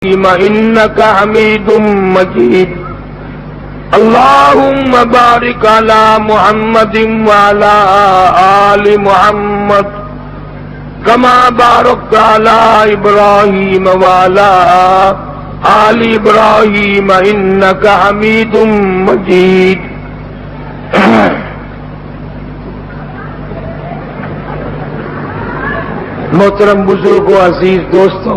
إنك حميد مجيد اللهم بارك على محمد وعلى آل محمد كما باركت على إبراهيم وعلى آل إبراهيم إنك حميد مجيد محترم بزرگوں، عزیز دوستو،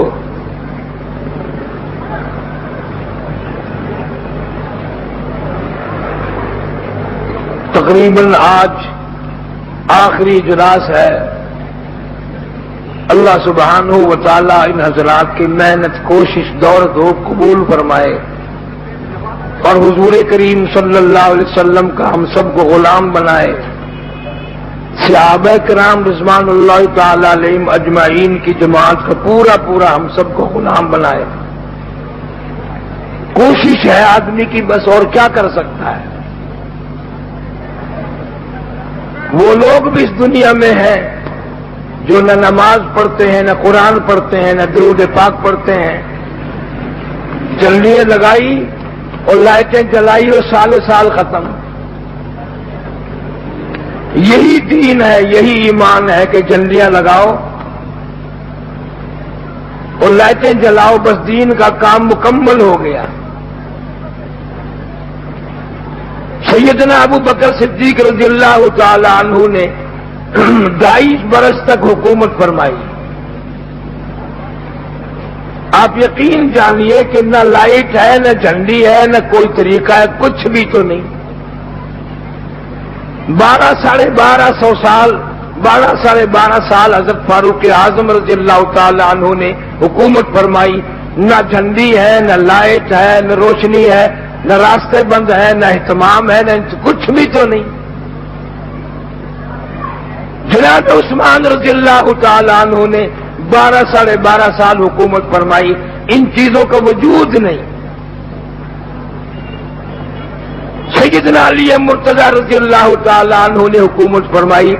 تقریباً آج آخری اجلاس ہے۔ اللہ سبحانہ و تعالی ان حضرات کی محنت، کوشش، دور دھوپ قبول فرمائے اور حضور کریم صلی اللہ علیہ وسلم کا ہم سب کو غلام بنائے، صحابہ کرام رضوان اللہ تعالی علیہم اجمعین کی جماعت کا پورا ہم سب کو غلام بنائے۔ کوشش ہے آدمی کی، بس اور کیا کر سکتا ہے۔ وہ لوگ بھی اس دنیا میں ہیں جو نہ نماز پڑھتے ہیں، نہ قرآن پڑھتے ہیں، نہ درود پاک پڑھتے ہیں، جلدیاں لگائی اور لائٹیں جلائی اور سال ختم۔ یہی دین ہے، یہی ایمان ہے کہ جلدیاں لگاؤ اور لائٹیں جلاؤ، بس دین کا کام مکمل ہو گیا۔ سیدنا ابو بکر صدیق رضی اللہ تعالی عنہ نے 22 برس تک حکومت فرمائی۔ آپ یقین جانیے کہ نہ لائٹ ہے، نہ جھنڈی ہے، نہ کوئی طریقہ ہے، کچھ بھی تو نہیں۔ 12 ساڑھے 12 سال حضرت فاروق اعظم رضی اللہ تعالی عنہ نے حکومت فرمائی۔ نہ جھنڈی ہے، نہ لائٹ ہے، نہ روشنی ہے، نہ راستے بند ہے، نہ اہتمام ہے، نہ کچھ بھی تو نہیں۔ جناب عثمان رضی اللہ تعالی عنہ نے 12 ساڑھے 12 سال حکومت فرمائی، ان چیزوں کا وجود نہیں۔ سیدنا علی مرتضی رضی اللہ تعالی عنہ نے حکومت فرمائی،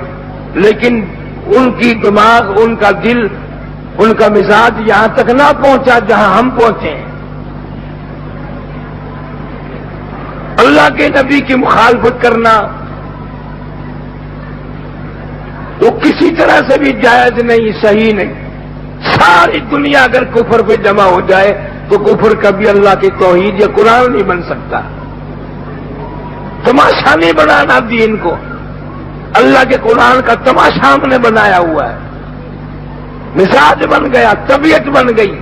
لیکن ان کی دماغ، ان کا دل، ان کا مزاج یہاں تک نہ پہنچا جہاں ہم پہنچے ہیں۔ اللہ کے نبی کی مخالفت کرنا وہ کسی طرح سے بھی جائز نہیں، صحیح نہیں۔ ساری دنیا اگر کفر پہ جمع ہو جائے تو کفر کبھی اللہ کی توحید یا قرآن نہیں بن سکتا۔ تماشا نہیں بنانا دین کو، اللہ کے قرآن کا تماشا ہم نے بنایا ہوا ہے۔ مزاج بن گیا، طبیعت بن گئی،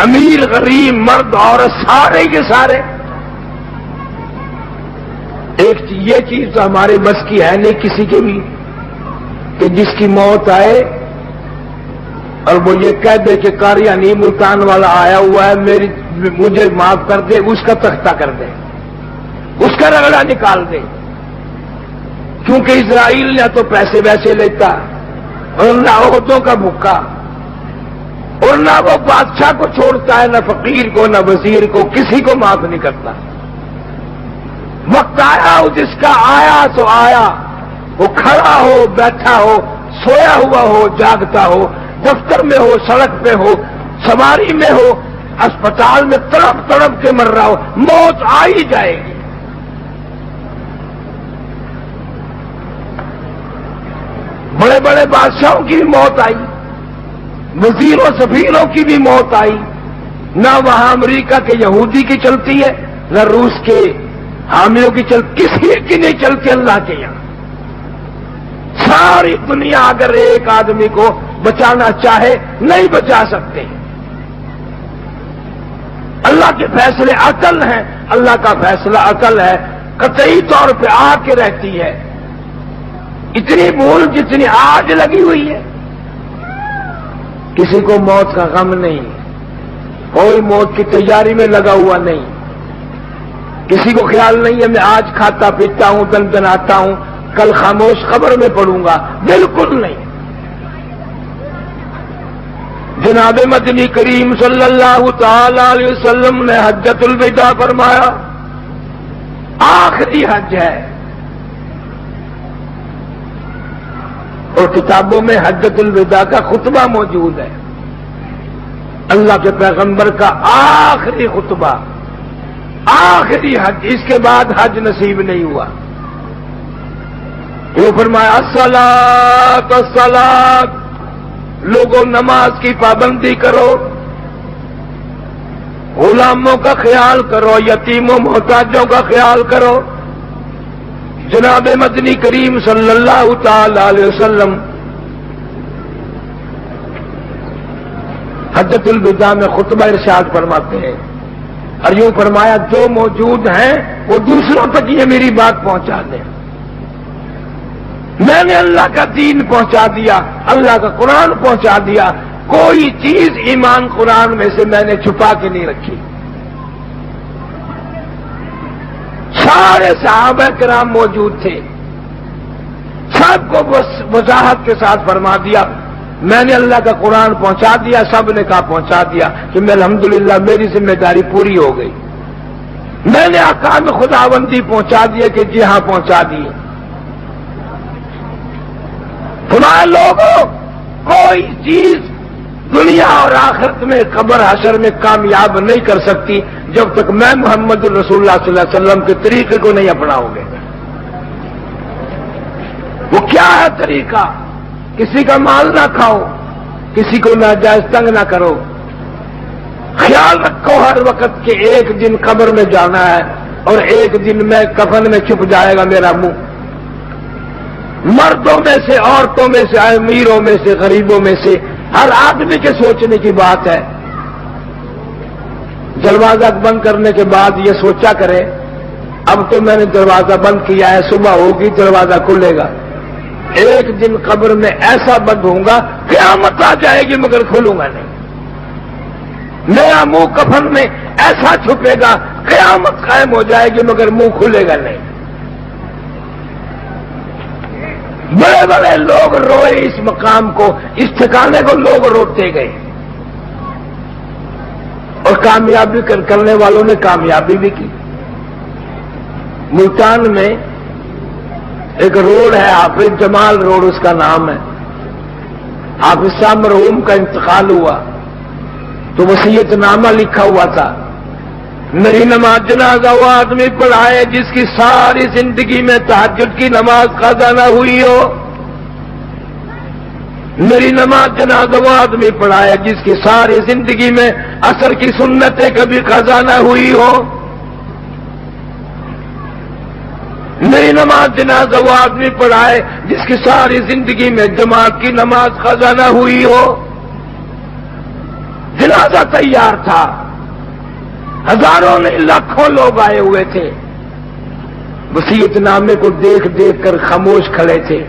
امیر غریب مرد عورت سارے کے سارے۔ یہ چیز تو ہمارے بس کی ہے نہیں کسی کے بھی، کہ جس کی موت آئے اور وہ یہ کہہ دے کہ قاریانی ملتان والا آیا ہوا ہے، مجھے معاف کر دے، اس کا تختہ کر دے، اس کا رگڑا نکال دے، کیونکہ اسرائیل نہ تو پیسے ویسے لیتا اور نہ عہدوں کا بھوکا، اور نہ وہ بادشاہ کو چھوڑتا ہے، نہ فقیر کو، نہ وزیر کو، کسی کو معاف نہیں کرتا۔ وقت آیا جس کا آیا سو آیا، وہ کھڑا ہو، بیٹھا ہو، سویا ہوا ہو، جاگتا ہو، دفتر میں ہو، سڑک پہ ہو، سواری میں ہو، اسپتال میں تڑپ کے مر رہا ہو، موت آ ہی جائے گی۔ بڑے بڑے بادشاہوں کی بھی موت آئی، وزیروں سفیروں کی بھی موت آئی، نہ وہاں امریکہ کے یہودی کی چلتی ہے، نہ روس کے حامیوں کی کسی کی نہیں چلتی اللہ کے یہاں۔ ساری دنیا اگر ایک آدمی کو بچانا چاہے نہیں بچا سکتے۔ اللہ کے فیصلے عقل ہیں، اللہ کا فیصلہ عقل ہے، قطعی طور پہ آ کے رہتی ہے۔ اتنی بھول جتنی آج لگی ہوئی ہے، کسی کو موت کا غم نہیں، کوئی موت کی تیاری میں لگا ہوا نہیں، کسی کو خیال نہیں ہے میں آج کھاتا پیتا ہوں، دندناتا ہوں، کل خاموش قبر میں پڑوں گا، بالکل نہیں۔ جناب مدنی کریم صلی اللہ تعالی علیہ وسلم نے حجۃ الوداع فرمایا، آخری حج ہے، اور کتابوں میں حجۃ الوداع کا خطبہ موجود ہے۔ اللہ کے پیغمبر کا آخری خطبہ، آخری حج، اس کے بعد حج نصیب نہیں ہوا۔ وہ فرمایا الصلاۃ الصلاۃ، لوگوں نماز کی پابندی کرو، غلاموں کا خیال کرو، یتیموں محتاجوں کا خیال کرو۔ جناب مدنی کریم صلی اللہ تعالی علیہ وسلم حجۃ الوداع میں خطبہ ارشاد فرماتے ہیں اور یوں فرمایا جو موجود ہیں وہ دوسروں تک یہ میری بات پہنچا دیں۔ میں نے اللہ کا دین پہنچا دیا، اللہ کا قرآن پہنچا دیا، کوئی چیز ایمان قرآن میں سے میں نے چھپا کے نہیں رکھی۔ سارے صحابہ کرام موجود تھے، سب کو وضاحت کے ساتھ فرما دیا میں نے اللہ کا قرآن پہنچا دیا۔ سب نے کہا پہنچا دیا کہ میں الحمدللہ میری ذمہ داری پوری ہو گئی۔ میں نے احکام خداوندی پہنچا دیا کہ جی ہاں پہنچا دیے۔ تمہارے لوگوں کوئی چیز دنیا اور آخرت میں قبر حشر میں کامیاب نہیں کر سکتی جب تک میں محمد الرسول اللہ صلی اللہ علیہ وسلم کے طریقے کو نہیں اپناؤ گے۔ وہ کیا ہے طریقہ؟ کسی کا مال نہ کھاؤ، کسی کو ناجائز تنگ نہ کرو، خیال رکھو ہر وقت کہ ایک دن قبر میں جانا ہے اور ایک دن میں کفن میں چھپ جائے گا میرا منہ۔ مردوں میں سے، عورتوں میں سے، امیروں میں سے، غریبوں میں سے ہر آدمی کے سوچنے کی بات ہے۔ دروازہ بند کرنے کے بعد یہ سوچا کرے اب تو میں نے دروازہ بند کیا ہے، صبح ہوگی دروازہ کھلے گا۔ ایک دن قبر میں ایسا بند ہوں گا قیامت آ جائے گی مگر کھلوں گا نہیں۔ میرا منہ کفن میں ایسا چھپے گا قیامت قائم ہو جائے گی مگر منہ کھلے گا نہیں۔ بڑے بڑے لوگ روئے اس مقام کو، اس ٹھکانے کو لوگ روتے گئے اور کامیابی کرنے والوں نے کامیابی بھی کی۔ ملتان میں ایک روڈ ہے، حافظ جمال روڈ اس کا نام ہے۔ حافظ صاحب مرحوم کا انتقال ہوا تو وصیت نامہ لکھا ہوا تھا، میری نماز جنازہ وہ آدمی پڑھائے جس کی ساری زندگی میں تہجد کی نماز قضا نہ ہوئی ہو۔ میری نماز جنازہ وہ آدمی پڑھائے جس کی ساری زندگی میں عصر کی سنتیں کبھی قضا نہ ہوئی ہو۔ میری نماز جنازہ وہ آدمی پڑھائے جس کی ساری زندگی میں جماعت کی نماز قضا نہ ہوئی ہو۔ جنازہ تیار تھا، ہزاروں نہیں لاکھوں لوگ آئے ہوئے تھے، وصیت نامے کو دیکھ دیکھ کر خاموش کھڑے تھے،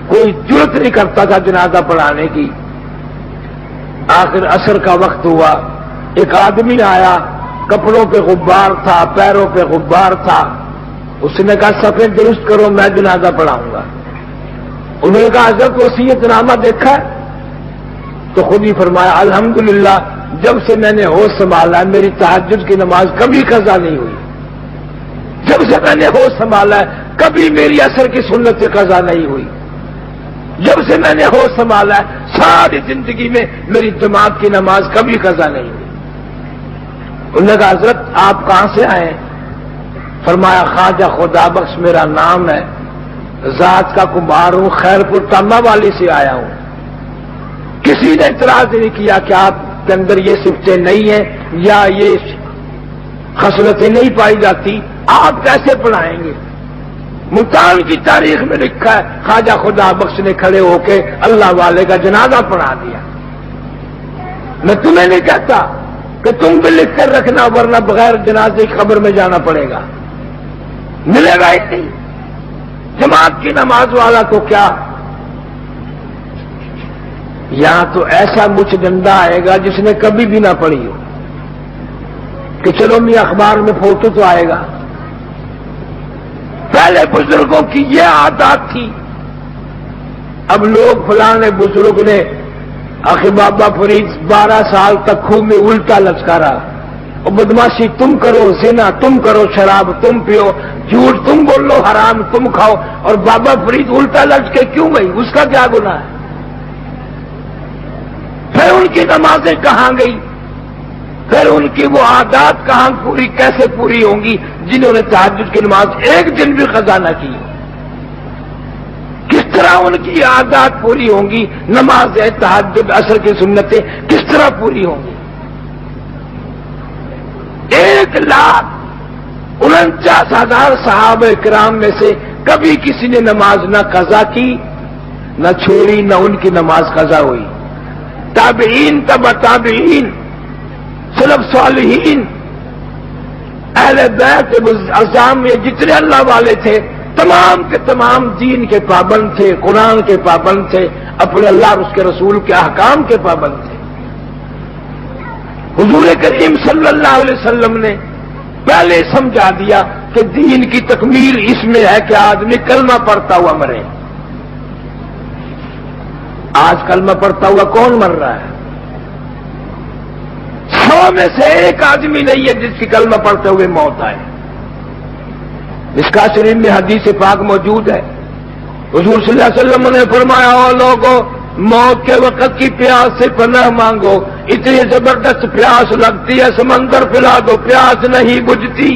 کوئی جرت نہیں کرتا تھا جنازہ پڑھانے کی۔ آخر عصر کا وقت ہوا، ایک آدمی آیا، کپڑوں پہ غبار تھا، پیروں پہ غبار تھا، اس نے کہا صفیں درست کرو میں جنازہ پڑھاؤں گا۔ انہوں نے کہا حضرت وصیت نامہ دیکھا ہے؟ تو خود ہی فرمایا الحمدللہ جب سے میں نے ہوش سنبھالا میری تہجد کی نماز کبھی قضا نہیں ہوئی، جب سے میں نے ہوش سنبھالا کبھی میری عصر کی سنت قضا نہیں ہوئی، جب سے میں نے ہوش سنبھالا ساری زندگی میں میری جماعت کی نماز کبھی قضا نہیں ہوئی۔ انہوں نے کہا حضرت آپ کہاں سے آئے؟ فرمایا خواجہ خدا بخش میرا نام ہے، ذات کا کمار ہوں، خیر پور تامہ والی سے آیا ہوں۔ کسی نے اعتراض نہیں کیا کہ آپ کے اندر یہ صفتیں نہیں ہیں یا یہ خصلتیں نہیں پائی جاتی، آپ کیسے پڑھائیں گے؟ ملتان کی تاریخ میں لکھا ہے خواجہ خدا بخش نے کھڑے ہو کے اللہ والے کا جنازہ پڑھا دیا۔ میں تمہیں نہیں کہتا کہ تم بھی لکھ کر رکھنا ورنہ بغیر جنازے کی قبر میں جانا پڑے گا، ملے گا ہی نہیں۔ جماعت کی نماز والا تو کیا، یہاں تو ایسا مچھ ڈنڈا آئے گا جس نے کبھی بھی نہ پڑھی ہو کہ چلو میں اخبار میں فوٹو تو آئے گا۔ پہلے بزرگوں کی یہ عادات تھی، اب لوگ فلانے بزرگ نے آخر بابا فرید 12 سال تک خوب میں الٹا لچکا رہا، اور بدماشی تم کرو، زنا تم کرو، شراب تم پیو، جھوٹ تم بولو، حرام تم کھاؤ، اور بابا فرید الٹا لچ کے کیوں گئی؟ اس کا کیا گناہ ہے؟ پھر پھر ان کی نمازیں کہاں گئی؟ پھر ان کی وہ عادات کہاں پوری کیسے پوری ہوں گی جنہوں نے تہجد کی نماز ایک دن بھی قضا نہ کی؟ کس طرح ان کی عادات پوری ہوں گی؟ نماز تہجد عصر کی سنتیں کس طرح پوری ہوں گی؟ 1,49,000 صحابہ کرام میں سے کبھی کسی نے نماز نہ قضا کی نہ چھوڑی، نہ ان کی نماز قضا ہوئی۔ تابعین، تبع تابعین، سلف صالحین، اہل بیت اعظام میں جتنے اللہ والے تھے تمام کے تمام دین کے پابند تھے، قرآن کے پابند تھے، اپنے اللہ اور اس کے رسول کے احکام کے پابند تھے۔ حضور کریم صلی اللہ علیہ وسلم نے پہلے سمجھا دیا کہ دین کی تکمیل اس میں ہے کہ آدمی کلمہ پڑھتا ہوا مرے۔ آج کلمہ پڑھتا ہوا کون مر رہا ہے؟ 100 میں سے ایک آدمی نہیں ہے جس کی کلمہ پڑھتے ہوئے موت آئے۔ مشکوٰۃ شریف میں حدیث پاک موجود ہے، حضور صلی اللہ علیہ وسلم نے فرمایا، او لوگوں، موت کے وقت کی پیاس سے پناہ مانگو، اتنی زبردست پیاس لگتی ہے سمندر پلا دو پیاس نہیں بجھتی۔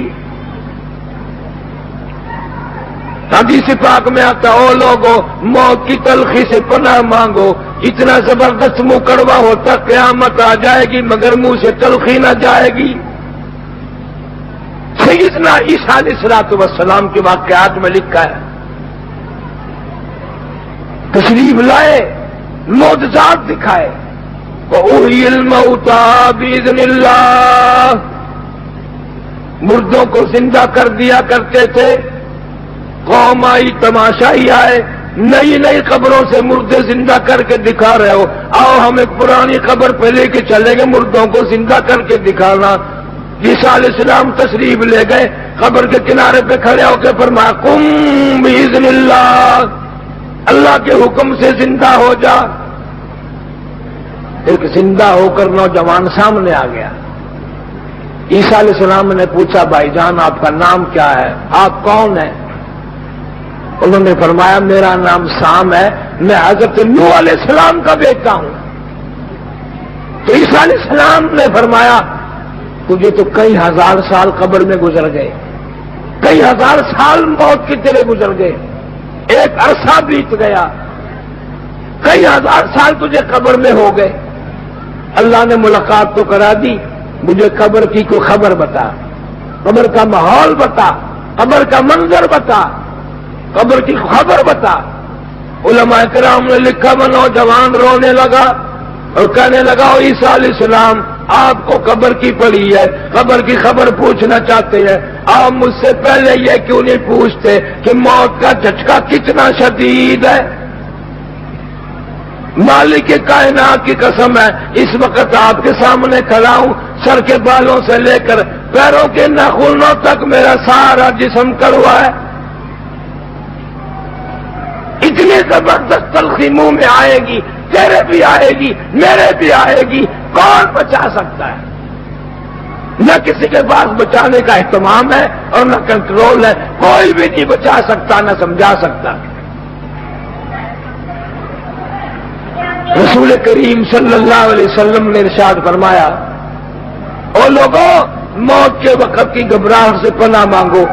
حدیث پاک میں آتا، او لوگوں، موت کی تلخی سے پناہ مانگو، اتنا زبردست منہ کڑوا ہوتا قیامت آ جائے گی مگر منہ سے تلخی نہ جائے گی۔ سیدنا عیسیٰ علیہ السلام کے واقعات میں لکھا ہے، تشریف لائے، معجزات دکھائے، وَأُحْيِي الْمَوْتَىٰ بِإِذْنِ اللَّهِ، مردوں کو زندہ کر دیا کرتے تھے۔ قوم آئی، تماشائی آئے، نئی نئی قبروں سے مردے زندہ کر کے دکھا رہے ہو، آؤ ہم ایک پرانی قبر پہ لے کے چلیں گے مردوں کو زندہ کر کے دکھانا۔ عیسیٰ علیہ السلام تشریف لے گئے، قبر کے کنارے پہ کھڑے ہو کے فرمایا، قم بإذن اللہ، اللہ کے حکم سے زندہ ہو جا۔ ایک زندہ ہو کر نوجوان سامنے آ گیا۔ عیسیٰ علیہ السلام نے پوچھا، بھائی جان آپ کا نام کیا ہے، آپ کون ہیں؟ انہوں نے فرمایا، میرا نام سام ہے، میں حضرت نوح علیہ السلام کا بیٹا ہوں۔ تو عیسیٰ علیہ السلام نے فرمایا، تجھے تو کئی ہزار سال قبر میں گزر گئے، کئی ہزار سال موت کی تیرے گزر گئے، ایک عرصہ بیت گیا، کئی ہزار سال تجھے قبر میں ہو گئے۔ اللہ نے ملاقات تو کرا دی، مجھے قبر کی کوئی خبر بتا، قبر کا ماحول بتا، قبر کا منظر بتا، قبر کی خبر بتا۔ علماء کرام نے لکھا، وہ نوجوان رونے لگا اور کہنے لگا، عیسیٰ علیہ السلام آپ کو قبر کی پڑی ہے، قبر کی خبر پوچھنا چاہتے ہیں، آپ مجھ سے پہلے یہ کیوں نہیں پوچھتے کہ موت کا جھٹکا کتنا شدید ہے؟ مالک کائنات کی قسم ہے، اس وقت آپ کے سامنے کھڑا ہوں، سر کے بالوں سے لے کر پیروں کے ناخنوں تک میرا سارا جسم کڑوا ہے۔ اتنی زبردست تلخی منہ میں آئے گی، تیرے بھی آئے گی، میرے بھی آئے گی، کون بچا سکتا ہے؟ نہ کسی کے پاس بچانے کا اہتمام ہے اور نہ کنٹرول ہے، کوئی بھی نہیں بچا سکتا، نہ سمجھا سکتا۔ رسول کریم صلی اللہ علیہ وسلم نے ارشاد فرمایا، او لوگوں، موت کے وقت کی گھبراہٹ سے پناہ مانگو،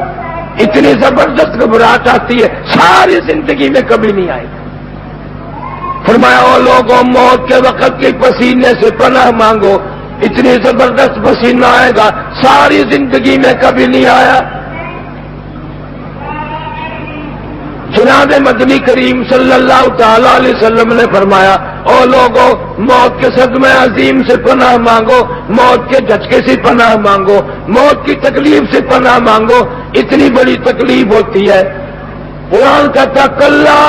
اتنی زبردست گھبراہٹ آتی ہے ساری زندگی میں کبھی نہیں آئی۔ فرمایا، او لوگوں، موت کے وقت کے پسینے سے پناہ مانگو، اتنی زبردست پسینہ آئے گا ساری زندگی میں کبھی نہیں آیا۔ جناب مدنی کریم صلی اللہ تعالی علیہ وسلم نے فرمایا، او لوگوں، موت کے صدمے عظیم سے پناہ مانگو، موت کے جھٹکے سے پناہ مانگو، موت کی تکلیف سے پناہ مانگو، اتنی بڑی تکلیف ہوتی ہے۔ قرآن کہتا، کلا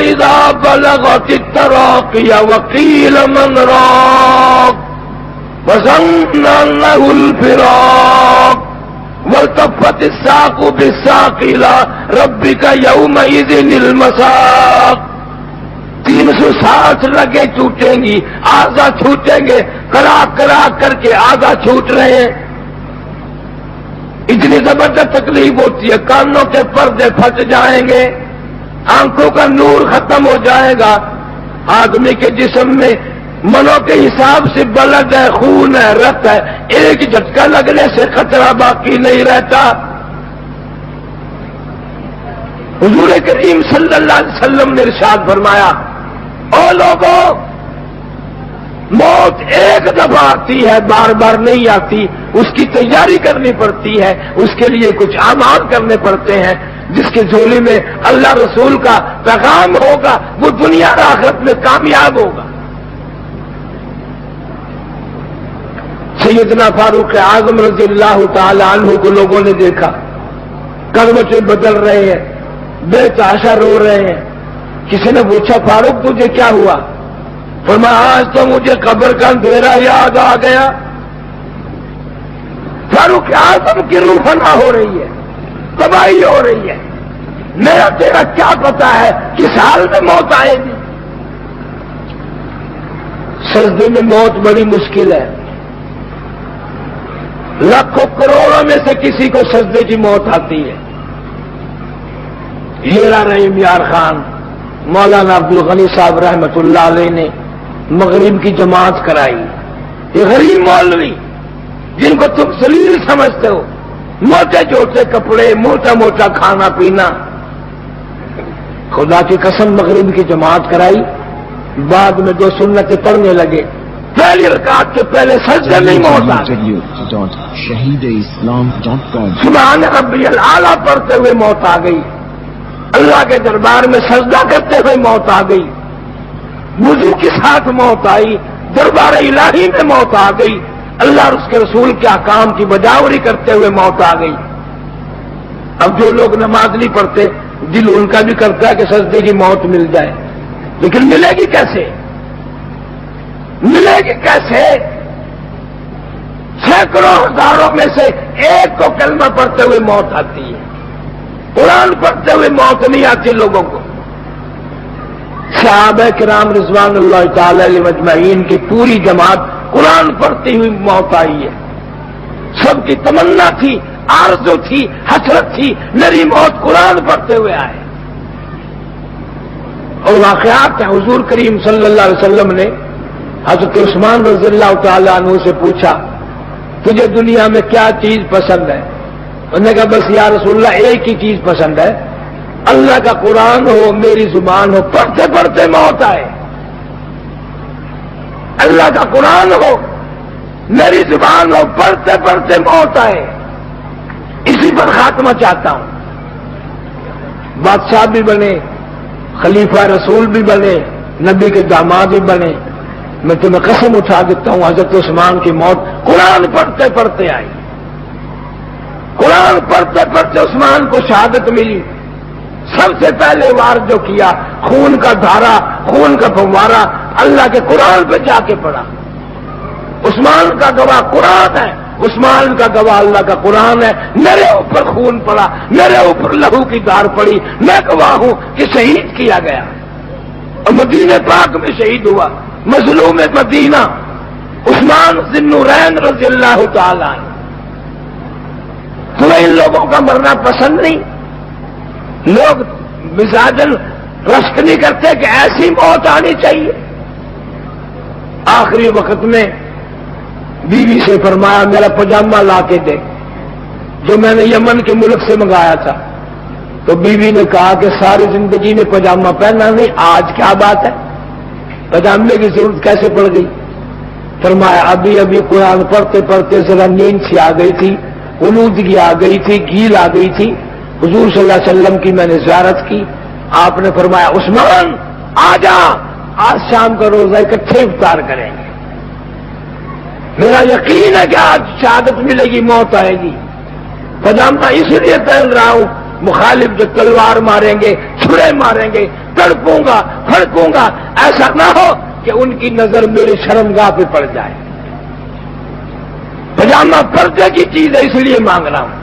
اذا بلغت التراقی وقیل من راق وظن انہ الفراق والتفت الساق بالساق الى ربک یومئذ المساق۔ 360 رگیں ٹوٹیں گی، اعضا چھوٹیں گے، کرا کرا کر کے اعضا چھوٹ رہے ہیں، اتنی زبردست تکلیف ہوتی ہے، کانوں کے پردے پھٹ جائیں گے، آنکھوں کا نور ختم ہو جائے گا، آدمی کے جسم میں منوں کے حساب سے بلد ہے، خون ہے، رت ہے، ایک جھٹکا لگنے سے خطرہ باقی نہیں رہتا۔ حضور کریم صلی اللہ علیہ وسلم نے ارشاد فرمایا، او لوگوں، موت ایک دفعہ آتی ہے، بار بار نہیں آتی، اس کی تیاری کرنی پڑتی ہے، اس کے لیے کچھ اعمال کرنے پڑتے ہیں، جس کے جھولی میں اللہ رسول کا پیغام ہوگا وہ دنیا اور آخرت میں کامیاب ہوگا۔ سیدنا فاروق اعظم رضی اللہ تعالی عنہ کو لوگوں نے دیکھا، کروٹیں بدل رہے ہیں، بے تحاشا رو رہے ہیں۔ کسی نے پوچھا، فاروق تجھے کیا ہوا؟ فرمایا، آج تو مجھے قبر کا اندھیرا یاد آ گیا۔ فاروق اعظم کی روح فنا ہو رہی ہے، تباہی ہو رہی ہے، میرا تیرا کیا پتا ہے کس حال میں موت آئے گی۔ سجدے میں موت بڑی مشکل ہے، لاکھوں کروڑوں میں سے کسی کو سجدے کی موت آتی ہے۔ ہیرا رحیم یار خان مولانا عبدالغنی صاحب رحمت اللہ علیہ نے مغرب کی جماعت کرائی۔ یہ غریب مولوی جن کو تم ذلیل سمجھتے ہو، موٹے چھوٹے کپڑے، موٹا موٹا کھانا پینا، خدا کی قسم مغرب کی جماعت کرائی۔ بعد میں دو سنتیں پڑھنے لگے، پہلی رکعت کے پہلے سجدے میں موت آ گئی، سبحان ربی الاعلیٰ پڑھتے ہوئے موت آ گئی، اللہ کے دربار میں سجدہ کرتے ہوئے موت آ گئی، وضو کے ساتھ موت آئی، دربار الہی میں موت آ گئی، اللہ اور اس کے رسول کے احکام کی بجاوری کرتے ہوئے موت آ گئی۔ اب جو لوگ نماز نہیں پڑھتے، دل ان کا بھی کرتا ہے کہ سجدے کی موت مل جائے، لیکن ملے گی کیسے؟ ملے گی کیسے؟ سینکڑوں ہزاروں میں سے ایک کو کلمہ پڑھتے ہوئے موت آتی ہے، قرآن پڑھتے ہوئے موت نہیں آتی لوگوں کو۔ صحابہ کرام رضوان اللہ تعالی علیہ مجمعین کی پوری جماعت قرآن پڑھتی ہوئی موت آئی ہے۔ سب کی تمنا تھی، آرزو تھی، حسرت تھی، میری موت قرآن پڑھتے ہوئے آئے۔ اور واقعات ہیں، حضور کریم صلی اللہ علیہ وسلم نے حضرت عثمان رضی اللہ تعالی عنہ سے پوچھا، تجھے دنیا میں کیا چیز پسند ہے؟ انہوں نے کہا، بس یا رسول اللہ ایک ہی چیز پسند ہے، اللہ کا قرآن ہو، میری زبان ہو، پڑھتے پڑھتے موت آئے۔ اللہ کا قرآن ہو، میری زبان ہو، پڑھتے پڑھتے موت آئے، اسی پر خاتمہ چاہتا ہوں۔ بادشاہ بھی بنے، خلیفہ رسول بھی بنے، نبی کے داماد بھی بنے، میں تمہیں قسم اٹھا دیتا ہوں حضرت عثمان کی موت قرآن پڑھتے پڑھتے آئی۔ قرآن پڑھتے پڑھتے عثمان کو شہادت ملی۔ سب سے پہلے وار جو کیا، خون کا دھارا، خون کا فوارہ اللہ کے قرآن پہ جا کے پڑا۔ عثمان کا گواہ قرآن ہے، عثمان کا گواہ اللہ کا قرآن ہے۔ میرے اوپر خون پڑا، میرے اوپر لہو کی دھار پڑی، میں گواہ ہوں کہ شہید کیا گیا، اور مدینہ پاک میں شہید ہوا، مظلوم مدینہ عثمان ذی النورین رضی اللہ تعالی عنہ۔ تمہیں ان لوگوں کا مرنا پسند نہیں؟ لوگ مزاجن رشک نہیں کرتے کہ ایسی موت آنی چاہیے؟ آخری وقت میں بیوی سے فرمایا، میرا پاجامہ لا کے دے جو میں نے یمن کے ملک سے منگایا تھا۔ تو بیوی نے کہا کہ ساری زندگی میں پاجامہ پہنا نہیں، آج کیا بات ہے، پاجامے کی ضرورت کیسے پڑ گئی؟ فرمایا، ابھی ابھی قرآن پڑھتے پڑھتے ذرا نیند سی آ گئی تھی، آلودگی آ گئی تھی، گیل آ گئی تھی، حضور صلی اللہ علیہ وسلم کی میں نے زیارت کی، آپ نے فرمایا، عثمان آ جا، آج شام کا روزہ اکٹھے افطار کریں گے، میرا یقین ہے کہ آج شہادت ملے گی، موت آئے گی۔ پاجامہ اس لیے پہن رہا ہوں، مخالف جو تلوار ماریں گے، چھرے ماریں گے، تڑپوں گا، پھڑکوں گا، ایسا نہ ہو کہ ان کی نظر میری شرمگاہ پہ پڑ جائے۔ پاجامہ پردے کی چیز ہے، اس لیے مانگ رہا ہوں۔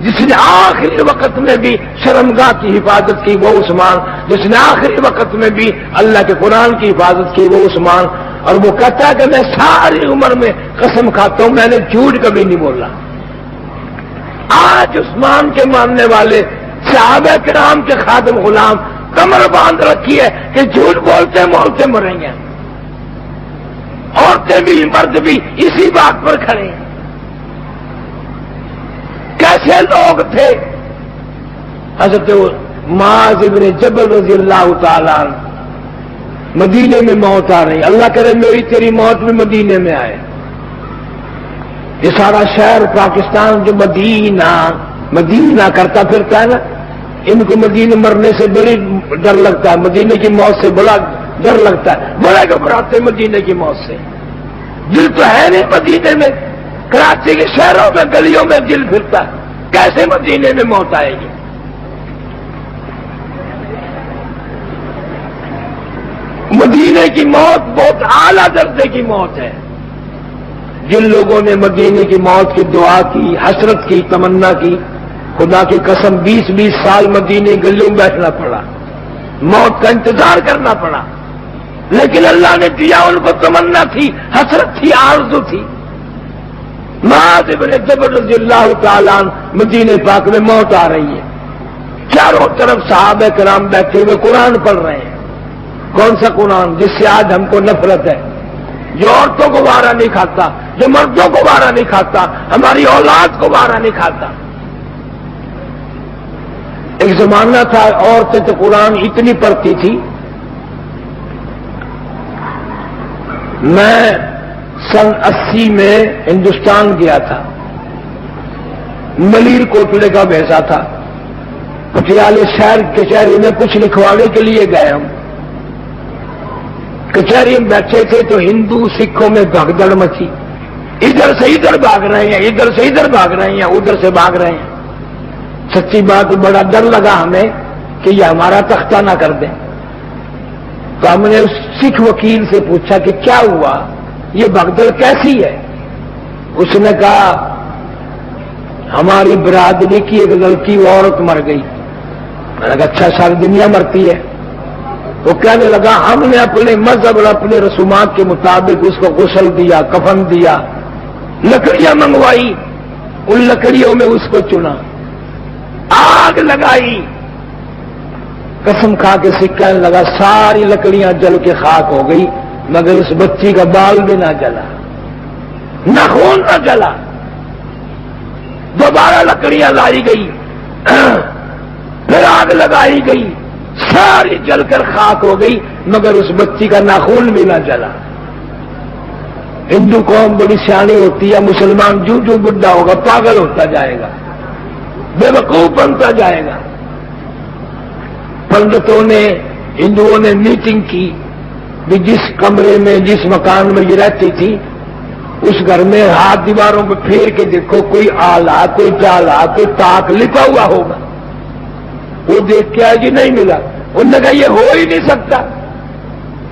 جس نے آخری وقت میں بھی شرمگاہ کی حفاظت کی وہ عثمان، جس نے آخری وقت میں بھی اللہ کے قرآن کی حفاظت کی وہ عثمان۔ اور وہ کہتا ہے کہ میں ساری عمر میں قسم کھاتا ہوں میں نے جھوٹ کبھی نہیں بولا۔ آج عثمان کے ماننے والے صحابہ کرام کے خادم غلام کمر باندھ رکھی ہے کہ جھوٹ بولتے بولتے مریں گے۔ عورتیں بھی مرد بھی اسی بات پر کھڑے ہیں. کیسے لوگ تھے؟ حضرت معاذ ابن جبل رضی اللہ تعالیٰ عنہ مدینے میں موت آ رہی. اللہ کرے میری تیری موت بھی مدینے میں آئے. یہ سارا شہر پاکستان جو مدینہ کرتا پھرتا ہے نا، ان کو مدینے مرنے سے بڑی ڈر لگتا ہے، مدینے کی موت سے بڑا ڈر لگتا ہے، بڑے گھبراتے مدینے کی موت سے. دل تو ہے نہیں مدینے میں، کراچی کے شہروں میں گلیوں میں دل پھرتا ہے، کیسے مدینے میں موت آئے گی؟ مدینے کی موت بہت اعلیٰ درجے کی موت ہے. جن لوگوں نے مدینے کی موت کی دعا کی، حسرت کی، تمنا کی، خدا کی قسم 20-20 سال مدینے گلیوں میں بیٹھنا پڑا، موت کا انتظار کرنا پڑا، لیکن اللہ نے دیا. ان کو تمنا تھی، حسرت تھی، آرزو تھی. معاذ ابن جبل رضی اللہ تعالیٰ عنہ مدینے پاک میں موت آ رہی ہے. چاروں طرف صحابہ کرام بیٹھے ہوئے قرآن پڑھ رہے ہیں. کون سا قرآن؟ جس سے آج ہم کو نفرت ہے، جو عورتوں کو وارا نہیں کھاتا، جو مردوں کو وارا نہیں کھاتا، ہماری اولاد کو وارا نہیں کھاتا. ایک زمانہ تھا عورتیں تو قرآن اتنی پڑھتی تھی. میں سن 80 میں ہندوستان گیا تھا، ملیر کوٹلے کا بھیجا تھا، پٹیالے شہر کچہری میں کچھ لکھوانے کے لیے گئے. ہم کچہری میں بیٹھے تھے تو ہندو سکھوں میں بھگدڑ مچی. ادھر سے ادھر بھاگ رہے ہیں، ادھر سے ادھر بھاگ رہے ہیں، ادھر سے بھاگ رہے ہیں. سچی بات بڑا ڈر لگا ہمیں کہ یہ ہمارا تختہ نہ کر دیں. تو ہم نے اس سکھ وکیل سے پوچھا کہ کیا ہوا، یہ بھگدڑ کیسی ہے؟ اس نے کہا ہماری برادری کی ایک لڑکی عورت مر گئی. میں نے کہا اچھا، ساری دنیا مرتی ہے. وہ کہنے لگا ہم نے اپنے مذہب اور اپنے رسومات کے مطابق اس کو غسل دیا، کفن دیا، لکڑیاں منگوائی، ان لکڑیوں میں اس کو چنا، آگ لگائی. قسم کھا کے کہنے لگا ساری لکڑیاں جل کے خاک ہو گئی، مگر اس بچی کا بال بھی نہ جلا، ناخن نہ جلا. دوبارہ لکڑیاں لائی گئی، پھر آگ لگائی گئی، ساری جل کر خاک ہو گئی، مگر اس بچی کا ناخن بھی نہ جلا. ہندو قوم بڑی سیانی ہوتی ہے، مسلمان جو جو بڈھا ہوگا پاگل ہوتا جائے گا، بے وقوف بنتا جائے گا. پنڈتوں نے، ہندوؤں نے میٹنگ کی بھی جس کمرے میں، جس مکان میں یہ رہتی تھی، اس گھر میں ہاتھ دیواروں پہ پھیر کے دیکھو، کوئی آلہ، کوئی جالا، کوئی تاک لکھا ہوا ہوگا. وہ دیکھ کے آج نہیں ملا. انہوں نے کہا یہ ہو ہی نہیں سکتا،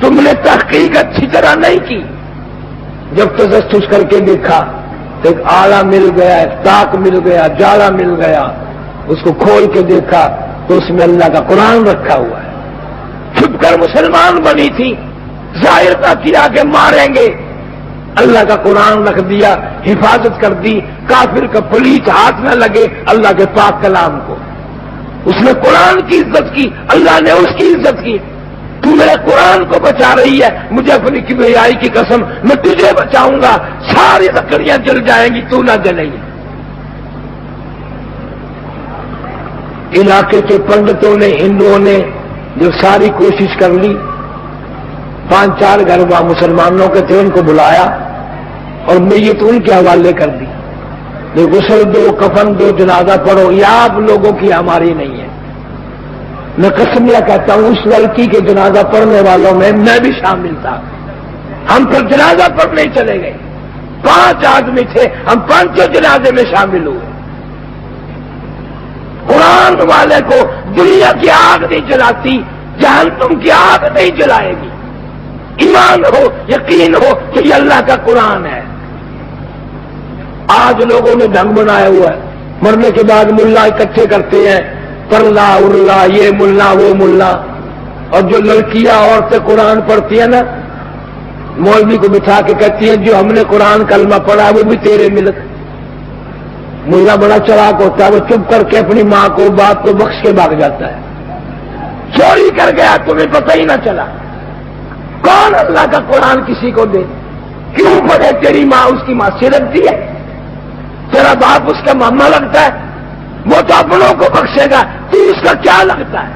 تم نے تحقیق اچھی طرح نہیں کی. جب تجسس کر کے دیکھا تو ایک آلہ مل گیا، ایک تاک مل گیا، جالا مل گیا. اس کو کھول کے دیکھا تو اس میں اللہ کا قرآن رکھا ہوا ہے. چھپ کر مسلمان بنی تھی، ظاہر تھا کیا کہ ماریں گے، اللہ کا قرآن رکھ دیا، حفاظت کر دی. کافر کا پلیت ہاتھ نہ لگے اللہ کے پاک کلام کو. اس نے قرآن کی عزت کی، اللہ نے اس کی عزت کی. تو میرے قرآن کو بچا رہی ہے، مجھے اپنی کبریائی کی قسم، میں تجھے بچاؤں گا. ساری لکڑیاں جل جائیں گی، تو نہ جلے گی. علاقے کے پنڈتوں نے، ہندوؤں نے جو ساری کوشش کر لی، 5-4 گھر وہاں مسلمانوں کے تھے، ان کو بلایا اور میت ان کے حوالے کر دی. یہ غسل دو، کفن دو، جنازہ پڑھو، یہ آپ لوگوں کی، ہماری نہیں ہے. میں قسمیہ کہتا ہوں اس لڑکی کے جنازہ پڑھنے والوں میں میں بھی شامل تھا. ہم پھر جنازہ پڑھنے چلے گئے، 5 آدمی تھے، ہم 5 جنازے میں شامل ہوئے. قرآن والے کو دنیا کی آگ نہیں جلاتی، جہنم کی آگ نہیں جلائے گی. ایمان ہو، یقین ہو کہ یہ اللہ کا قرآن ہے. آج لوگوں نے ڈھنگ بنایا ہوا ہے، مرنے کے بعد ملا اکٹھے کرتے ہیں، پرلا ارلا، یہ ملا وہ ملا. اور جو لڑکیاں عورتیں قرآن پڑھتی ہیں نا، مولوی کو بٹھا کے کہتی ہیں جو ہم نے قرآن کلمہ پڑھا وہ بھی تیرے ملک. ملا بڑا چلاک ہوتا ہے، وہ چپ کر کے اپنی ماں کو، باپ کو بخش کے بھاگ جاتا ہے. چوری کر گیا، تمہیں پتہ ہی نہ چلا. کون اللہ کا قرآن کسی کو دے؟ کیوں پڑھے؟ تیری ماں اس کی ماں سے لگتی ہے، تیرا باپ اس کا ماما لگتا ہے، وہ تو اپنوں کو بخشے گا، تو اس کا کیا لگتا ہے؟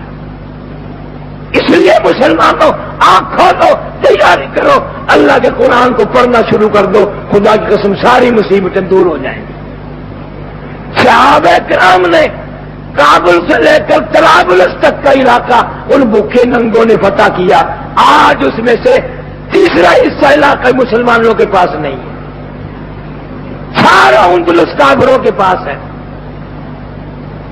اس لیے مسلمانوں آنکھ کھولو، تیاری کرو، اللہ کے قرآن کو پڑھنا شروع کر دو، خدا کی قسم ساری مصیبتیں دور ہو جائیں گی۔ صحابہ کرام نے کابل سے لے کر طرابلس تک کا علاقہ ان بھوکے ننگوں نے فتح کیا، آج اس میں سے تیسرا حصہ علاقہ مسلمانوں کے پاس نہیں ہے، سارا اندلس کافروں کے پاس ہے۔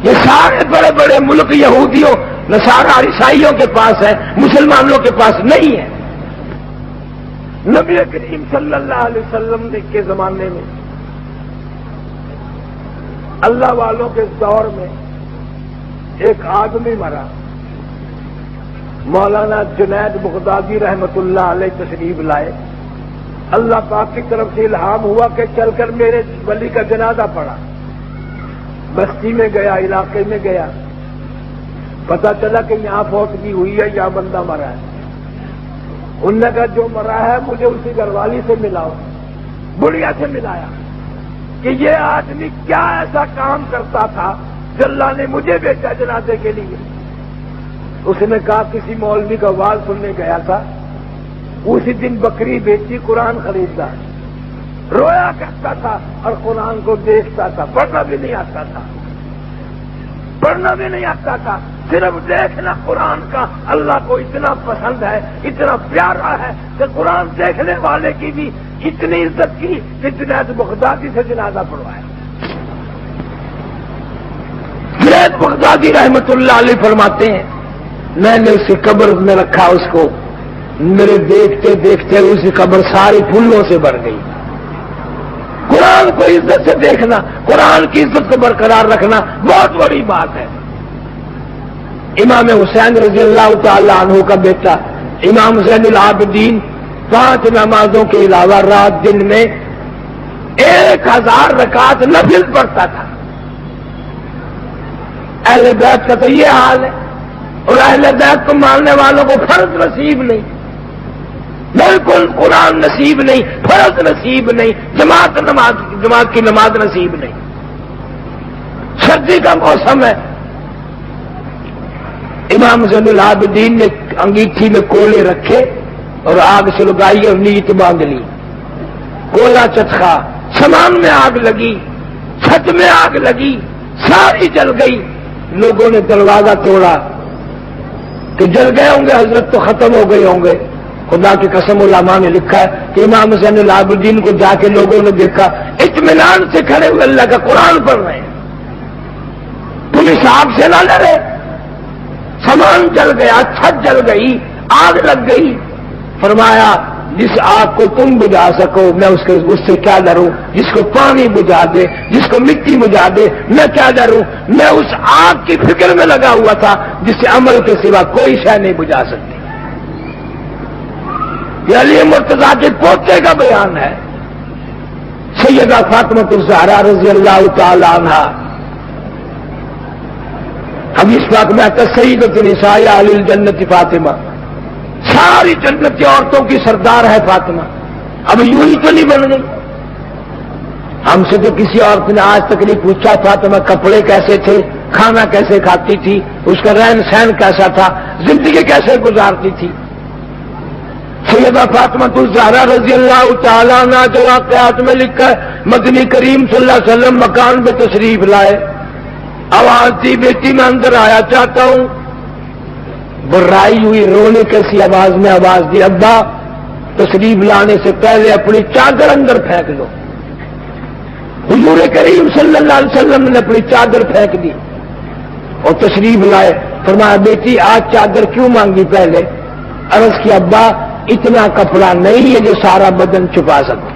یہ سارے بڑے بڑے ملک یہودیوں نصارا عیسائیوں کے پاس ہے، مسلمانوں کے پاس نہیں ہے۔ نبی کریم صلی اللہ علیہ وسلم کے زمانے میں، اللہ والوں کے دور میں ایک آدمی مرا، مولانا جنید بغدادی رحمت اللہ علیہ تشریف لائے، اللہ پاک کی طرف سے الہام ہوا کہ چل کر میرے ولی کا جنازہ پڑا، بستی میں گیا، علاقے میں گیا، پتا چلا کہ یہاں فوتگی ہوئی ہے، یہاں بندہ مرا ہے۔ انہوں نے کہا جو مرا ہے مجھے اسی گھر والی سے ملاؤ، بڑھیا سے ملایا کہ یہ آدمی کیا ایسا کام کرتا تھا جو اللہ نے مجھے بھیجا جنازے کے لیے۔ اس نے کہا کسی مولوی کا واز سننے گیا تھا، اسی دن بکری بیچی، قرآن خریدا، رویا کرتا تھا اور قرآن کو دیکھتا تھا، پڑھنا بھی نہیں آتا تھا، پڑھنا بھی نہیں آتا تھا، صرف دیکھنا قرآن کا اللہ کو اتنا پسند ہے، اتنا پیارا ہے کہ قرآن دیکھنے والے کی بھی اتنی عزت کی کہ جنید بغدادی سے جنازہ پڑھوایا۔ جنید بغدادی رحمت اللہ علیہ فرماتے ہیں میں نے اسے قبر میں رکھا، اس کو میرے دیکھتے دیکھتے اسی قبر ساری پھولوں سے بھر گئی۔ قرآن کو عزت سے دیکھنا، قرآن کی عزت کو برقرار رکھنا بہت بڑی بات ہے۔ امام حسین رضی اللہ تعالی عنہ کا بیٹا امام زین العابدین 5 نمازوں کے علاوہ رات دن میں 1000 رکعت نفل پڑھتا تھا۔ اہل بیت کا تو یہ حال ہے، اور اہل بیت کو ماننے والوں کو فرض نصیب نہیں، بالکل قرآن نصیب نہیں، فرض نصیب نہیں، جماعت کی نماز نصیب نہیں۔ سردی کا موسم ہے، امام زین العابدین نے انگیٹھی میں کولے رکھے اور آگ سلگائی اور نیت باندھ لی، کولا چتخا، سامان میں آگ لگی، چھت میں آگ لگی، ساری جل گئی۔ لوگوں نے دروازہ توڑا کہ جل گئے ہوں گے حضرت، تو ختم ہو گئے ہوں گے۔ خدا کی قسم علماء نے لکھا ہے کہ امام زین العابدین کو جا کے لوگوں نے دیکھا اطمینان سے کھڑے ہوئے اللہ کا قرآن پڑھ رہے ہیں، پولیس آگ سے نہ لڑے، سامان جل گیا، چھت جل گئی، آگ لگ گئی۔ فرمایا جس آگ کو تم بجھا سکو میں اس سے کیا ڈروں، جس کو پانی بجھا دے، جس کو مٹی بجھا دے، میں کیا ڈروں، میں اس آگ کی فکر میں لگا ہوا تھا جسے عمل کے سوا کوئی شے نہیں بجھا سکتی۔ یہ علی مرتضیٰ کے پوتے کا بیان ہے، سیدہ فاطمہ الزہرا رضی اللہ تعالی عنہا، حدیث پاک میں آتا ہے سیدۃ النساء اہل الجنت فاطمہ، ساری جنتی عورتوں کی سردار ہے فاطمہ۔ اب یوں ہی تو نہیں بن گئی، ہم سے تو کسی عورت نے آج تک نہیں پوچھا فاطمہ کپڑے کیسے تھے، کھانا کیسے کھاتی تھی، اس کا رہن سہن کیسا تھا، زندگی کیسے گزارتی تھی۔ سیدہ فاطمہ الزہرا رضی اللہ تعالیٰ عنہ جو واقعات میں لکھا ہے، مدنی کریم صلی اللہ علیہ وسلم مکان پہ تشریف لائے، آواز دی بیٹی میں اندر آیا چاہتا ہوں، برائی ہوئی، رونے کیسی آواز میں آواز دی ابا تشریف لانے سے پہلے اپنی چادر اندر پھینک لو۔ حضور کریم صلی اللہ علیہ وسلم نے اپنی چادر پھینک دی اور تشریف لائے۔ فرمایا بیٹی آج چادر کیوں مانگی؟ پہلے عرض کی ابا اتنا کپڑا نہیں ہے جو سارا بدن چھپا سکے۔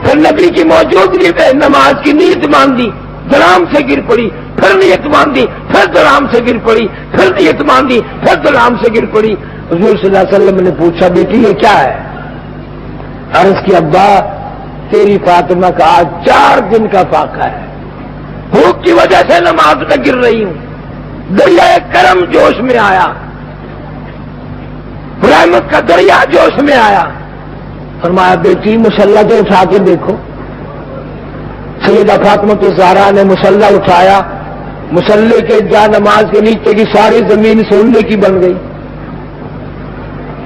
پھر نبی کی موجودگی میں نماز کی نیت باندھی، دلام سے گر پڑی، پھر نیت باندھی، پھر دلام سے گر پڑی، پھر نیت باندھی، پھر دلام سے گر پڑی۔ حضور صلی اللہ علیہ وسلم نے پوچھا بیٹی یہ کیا ہے؟ عرض کی ابا تیری فاطمہ کا آج 4 دن کا فاقہ ہے، بھوک کی وجہ سے نماز میں گر رہی ہوں، دریا کرم جوش میں آیا، رحمت کا دریا جوش میں آیا، فرمایا بیٹی مصلی تو اٹھا کے دیکھو. سیدہ فاطمہ الزہرا نے مصلی اٹھایا. مصلی کے جا نماز کے نیچے کی ساری زمین سونے کی بن گئی.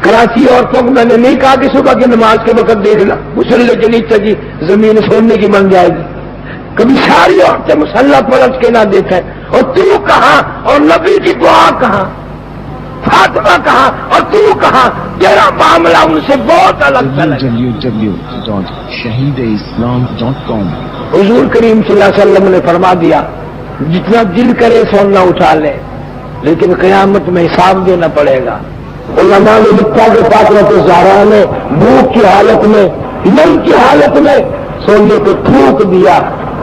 کراچی عورتوں کو میں نے نہیں کہا کہ صبح کی نماز کے وقت دیکھنا مصلی کے نیچے کی زمین سونے کی بن جائے گی. کبھی ساری عورتیں مصلی پلٹ کے نہ دیکھیں. اور تو کہاں اور نبی کی دعا کہاں, فاطمہ کہاں اور تو کہاں, تیرا معاملہ ان سے بہت الگ تھا. www.shahideislam.com حضور کریم صلی اللہ علیہ وسلم نے فرما دیا جتنا دل کرے سونا اٹھا لے, لیکن قیامت میں حساب دینا پڑے گا. علماء نے لکھا کہ فاطمہ الزہرا نے بھوک کی حالت میں, من کی حالت میں سونے کو تھوک دیا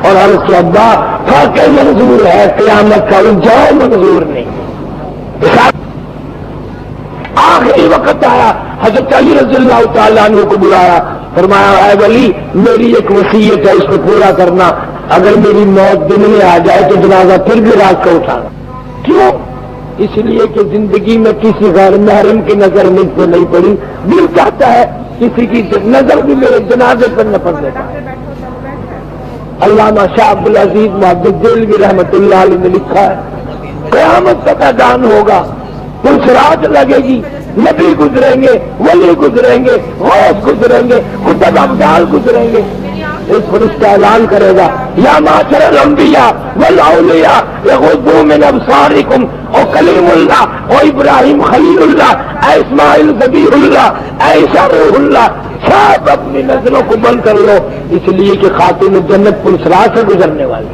اور عرض کیا ابا واقعی منظور ہے, قیامت کا الجھاؤ منظور نہیں. آخری وقت آیا, حضرت علی رضی اللہ تعالیٰ عنہ کو بلایا, فرمایا اے ولی میری ایک وصیت ہے اس کو پورا کرنا, اگر میری موت دن میں آ جائے تو جنازہ پھر بھی رات کو اٹھانا. کیوں؟ اس لیے کہ زندگی میں کسی غیر محرم کی نظر مجھ پہ نہیں پڑی, دل چاہتا ہے کسی کی نظر بھی میرے جنازے پر نہ پڑنے پائے. علامہ شاہ عبد العزیز محدث دہلوی رحمۃ اللہ علیہ نے لکھا ہے قیامت کا میدان ہوگا, پلسرات لگے گی, نبی گزریں گے, ولی گزریں گے, غوث گزریں گے, قطب ابدال گزریں گے. ایک فرشتہ اعلان کرے گا یا معاشر الانبیاء والاولیاء یغضوا من ابصارکم, او کلیم اللہ, او ابراہیم خلیل اللہ, اے اسماعیل ذبیح اللہ, اے عیسیٰ روح اللہ, سب اپنی نظروں کو بند کر لو, اس لیے کہ خاتون جنت پلسرات سے گزرنے والی.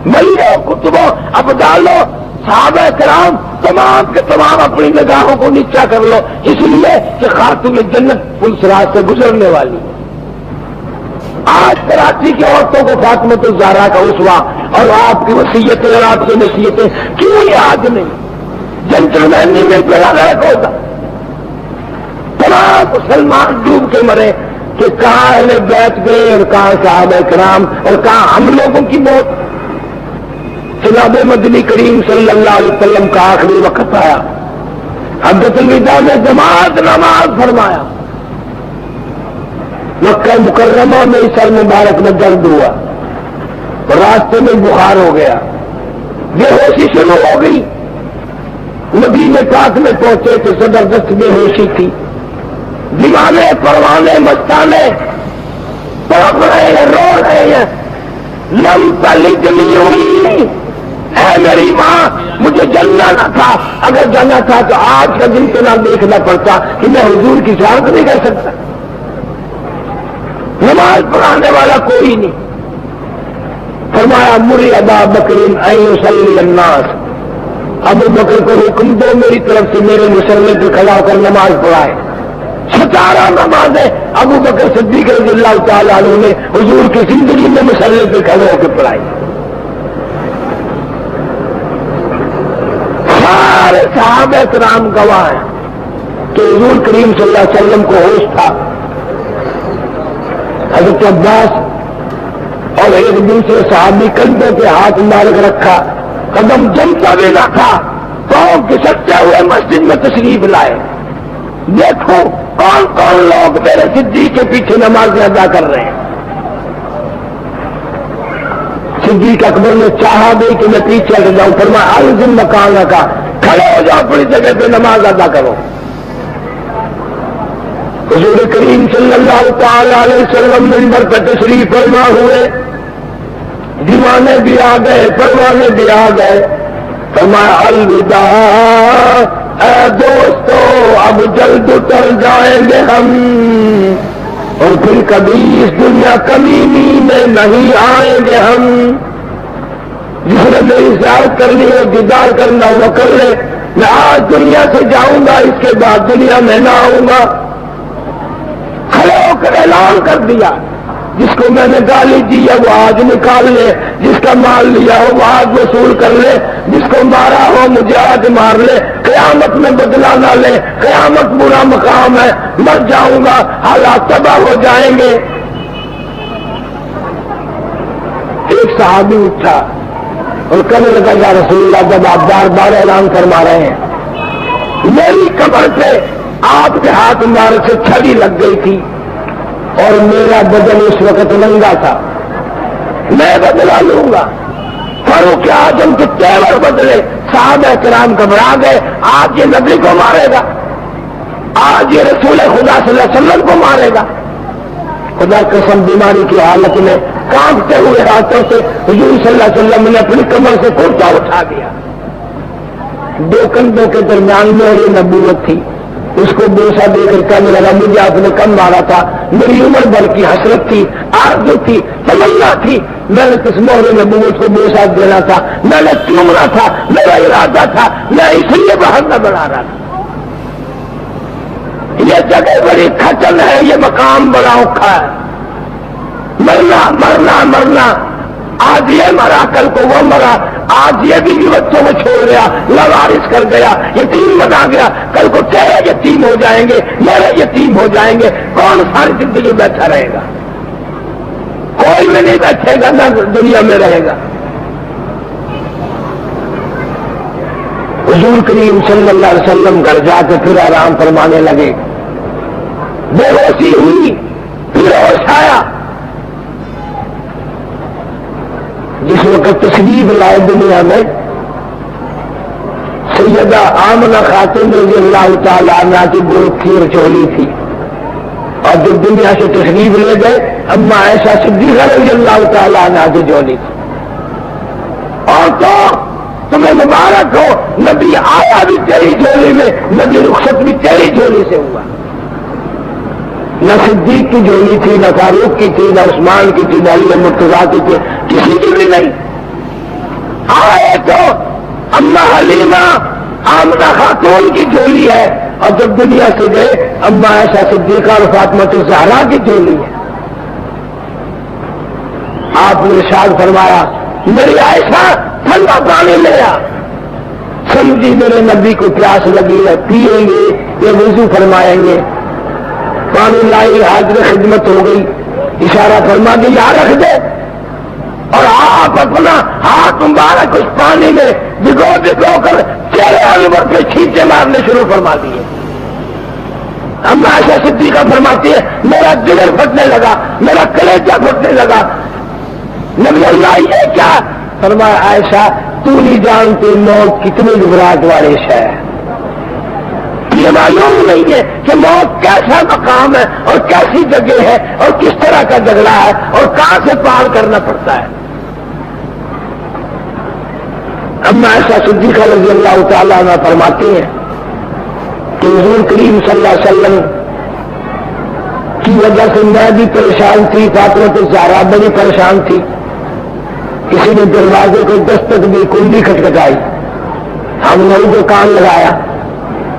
ملیو کتبوں ابدالو صحابہ کرام تمام کے تمام اپنی نگاہوں کو نیچا کر لو, اس لیے کہ خاتون جنت پلسرات سے گزرنے والی. آج کراچی کی عورتوں کو فاطمہ الزہرا کا اسوہ اور آپ کی وصیتیں اور آپ کی نصیحتیں کیوں یاد نہیں؟ جنٹلمینی میں بڑا غلط ہوتا. تمام مسلمان ڈوب کے مرے کہ کہاں اہل بیت گئے اور کہاں صحابہ کرام اور کہاں ہم لوگوں کی موت. جناب مدنی کریم صلی اللہ علیہ وسلم کا آخری وقت آیا, حجۃ الوداع میں جماعت نماز فرمایا. مکہ مکرمہ میں سر مبارک میں درد ہوا, راستے میں بخار ہو گیا, بے ہوشی شروع ہو گئی. مدینے پاک میں پہنچے تو زبردست بے ہوشی تھی. دیوانے پروانے مستانے تڑپ رہے ہیں, رو رہے ہیں. لم تلدنی ہوئی, اے میری ماں مجھے جلنا نہ تھا, اگر جانا تھا تو آج کا دن تو نہ دیکھنا پڑتا کہ میں حضور کی شہادت نہیں کر سکتا. نماز پڑھانے والا کوئی نہیں. فرمایا مری ابا بکر ان یصلی الناس, ابو بکر کو حکم دو میری طرف سے میرے مصلی پہ کھڑا ہو کر نماز پڑھائے. 17 نمازیں ابو بکر صدیق رضی اللہ تعالیٰ عنہ نے حضور کی زندگی میں مصلی پہ کھڑے ہو کے پڑھائی. سارے صحابہ کرام گواہ ہیں کہ حضور کریم صلی اللہ علیہ وسلم کو ہوش تھا. حضرت عباس اور ایک دوسرے صحابی کندھے پہ ہاتھ مار کے رکھا, قدم جمتا بھی نہ تھا, پاؤں کھسکتے ہوئے مسجد میں تشریف لائے. دیکھو کون کون لوگ میرے صدیق کے پیچھے نمازیں ادا کر رہے ہیں. صدیق اکبر نے چاہا بھی کہ میں پیچھے ہٹ جاؤں, فرمایا الزم مکانہ کا, کھڑے ہو جاؤ اپنی جگہ پہ نماز ادا کرو. حضور کریم صلی اللہ تعالی علیہ وسلم منبر پر تشریف فرما ہوئے, دیوانے بھی آ گئے, پروانے بھی آ گئے. فرمایا الوداع اے دوستو, اب جلد اتر جائیں گے ہم, اور پھر کبھی اس دنیا کمینی میں نہیں آئیں گے ہم. جس نے میری زیارت کرنی ہے, دیدار کرنا وہ کر لے. میں آج دنیا سے جاؤں گا, اس کے بعد دنیا میں نہ آؤں گا. کھڑے ہو کر اعلان کر دیا, جس کو میں نے گالی دی ہے وہ آج نکال لے, جس کا مال لیا ہو وہ آج وصول کر لے, جس کو مارا ہو مجھے آج مار لے. قیامت میں بدلہ نہ لے, قیامت برا مقام ہے, مر جاؤں گا, حالات تباہ ہو جائیں گے. ایک صحابی اٹھا اور کہنے لگا یا رسول اللہ, جب آپ بار بار اعلان فرما رہے ہیں میری قبر پہ آپ کے ہاتھ مبارک سے چھڑی لگ گئی تھی اور میرا بدن اس وقت ننگا تھا، میں بدلا لوں گا۔ فاروق اعظم کے تیور بدلے، صحابہ کرام گھبرا گئے، آج یہ نبی کو مارے گا، آج یہ رسول خدا صلی اللہ علیہ وسلم کو مارے گا۔ خدا قسم بیماری کی حالت میں کانپتے ہوئے ہاتھوں سے حضور صلی اللہ علیہ وسلم نے اپنی کمر سے کرتا اٹھا دیا۔ دو کندھوں کے درمیان میری نبوت تھی، اس کو بوسا دے کر کہنے لگا مجھے آپ نے کم مارا تھا، میری عمر بھر کی حسرت تھی، آرزو تھی، تمنا تھی، میں نے کس مہر نبوت کو بوسا دینا تھا، میں نے چومنا تھا، میرا ارادہ تھا، میں اس لیے بہانہ بنا رہا تھا۔ یہ جگہ بڑی کھچن ہے، یہ مقام بڑا اوکھا ہے، مرنا مرنا مرنا، آج یہ مرا کل کو وہ مرا، آج یہ بھی بچوں کو چھوڑ گیا، لوارث کر گیا، یتیم بنا گیا، کل کو تیرے یتیم ہو جائیں گے، میرے یتیم ہو جائیں گے، کون ساری زندگی بیٹھا رہے گا؟ کوئی بھی نہیں بیٹھے گا، نہ دنیا میں رہے گا۔ حضور کریم صلی اللہ علیہ وسلم گھر جا کے پھر آرام فرمانے لگے، بے ہوشی ہوئی، پھر ہوش آیا۔ جس وقت تشریف لائے دنیا میں سیدہ آمنہ خاتون رضی اللہ تعالیٰ عنہا کی گورکھی اور چولی تھی، اور جب دنیا سے تشریف لے گئے اما عائشہ صدیقہ رضی اللہ تعالیٰ عنہا کی جولی تھی۔ اور تو تمہیں مبارک ہو، نبی آیا بھی تیری جولی میں، نبی رخصت بھی تیری جولی سے ہوا۔ نہ صدیق کی جولی تھی، نہ فاروق کی تھی، نہ عثمان کی تھی، نہ علی مرتضیٰ کی تھی، کسی کی بھی نہیں۔ آئے تو اما حلیمہ آمنہ خاتون کی جولی ہے، اور جب دنیا سے گئے اما عائشہ صدیقہ اور فاطمہ الزہرا کی جولی ہے۔ آپ نے ارشاد فرمایا میری عائشہ ٹھنڈا پانی لے آ، سمجھی میرے نبی کو پیاس لگی ہے، پیئیں گے یہ وضو فرمائیں گے، پانی لائی، حاضر خدمت ہو گئی، اشارہ فرما دی یہاں رکھ دے، اور آپ اپنا ہاتھ مبارک اس پانی میں بھگو بھگو کر چہرے انور پہ چھینٹے مارنے شروع فرما دیے۔ اما عائشہ صدیقہ فرماتی ہے میرا دل پھٹنے لگا، میرا کلیجہ پھٹنے لگا۔ نبی اللہ یہ کیا؟ فرمایا عائشہ تو نہیں جانتی موت کتنی گھبراہٹ والی ہے، یہ معلوم نہیں ہے کہ موت کیسا مقام ہے اور کیسی جگہ ہے اور کس طرح کا جھگڑا ہے اور کہاں سے پار کرنا پڑتا ہے۔ اما عائشہ صدیقہ رضی اللہ تعالیٰ عنہ فرماتی ہیں کہ حضور کریم صلی اللہ علیہ وسلم کی وجہ سے میں بھی پریشان تھی، فاطمہ الزہرا بڑی پریشان تھی۔ کسی نے دروازے کو دستک دی، کنڈی کھٹکھٹائی، ہم نے اسے کان لگایا،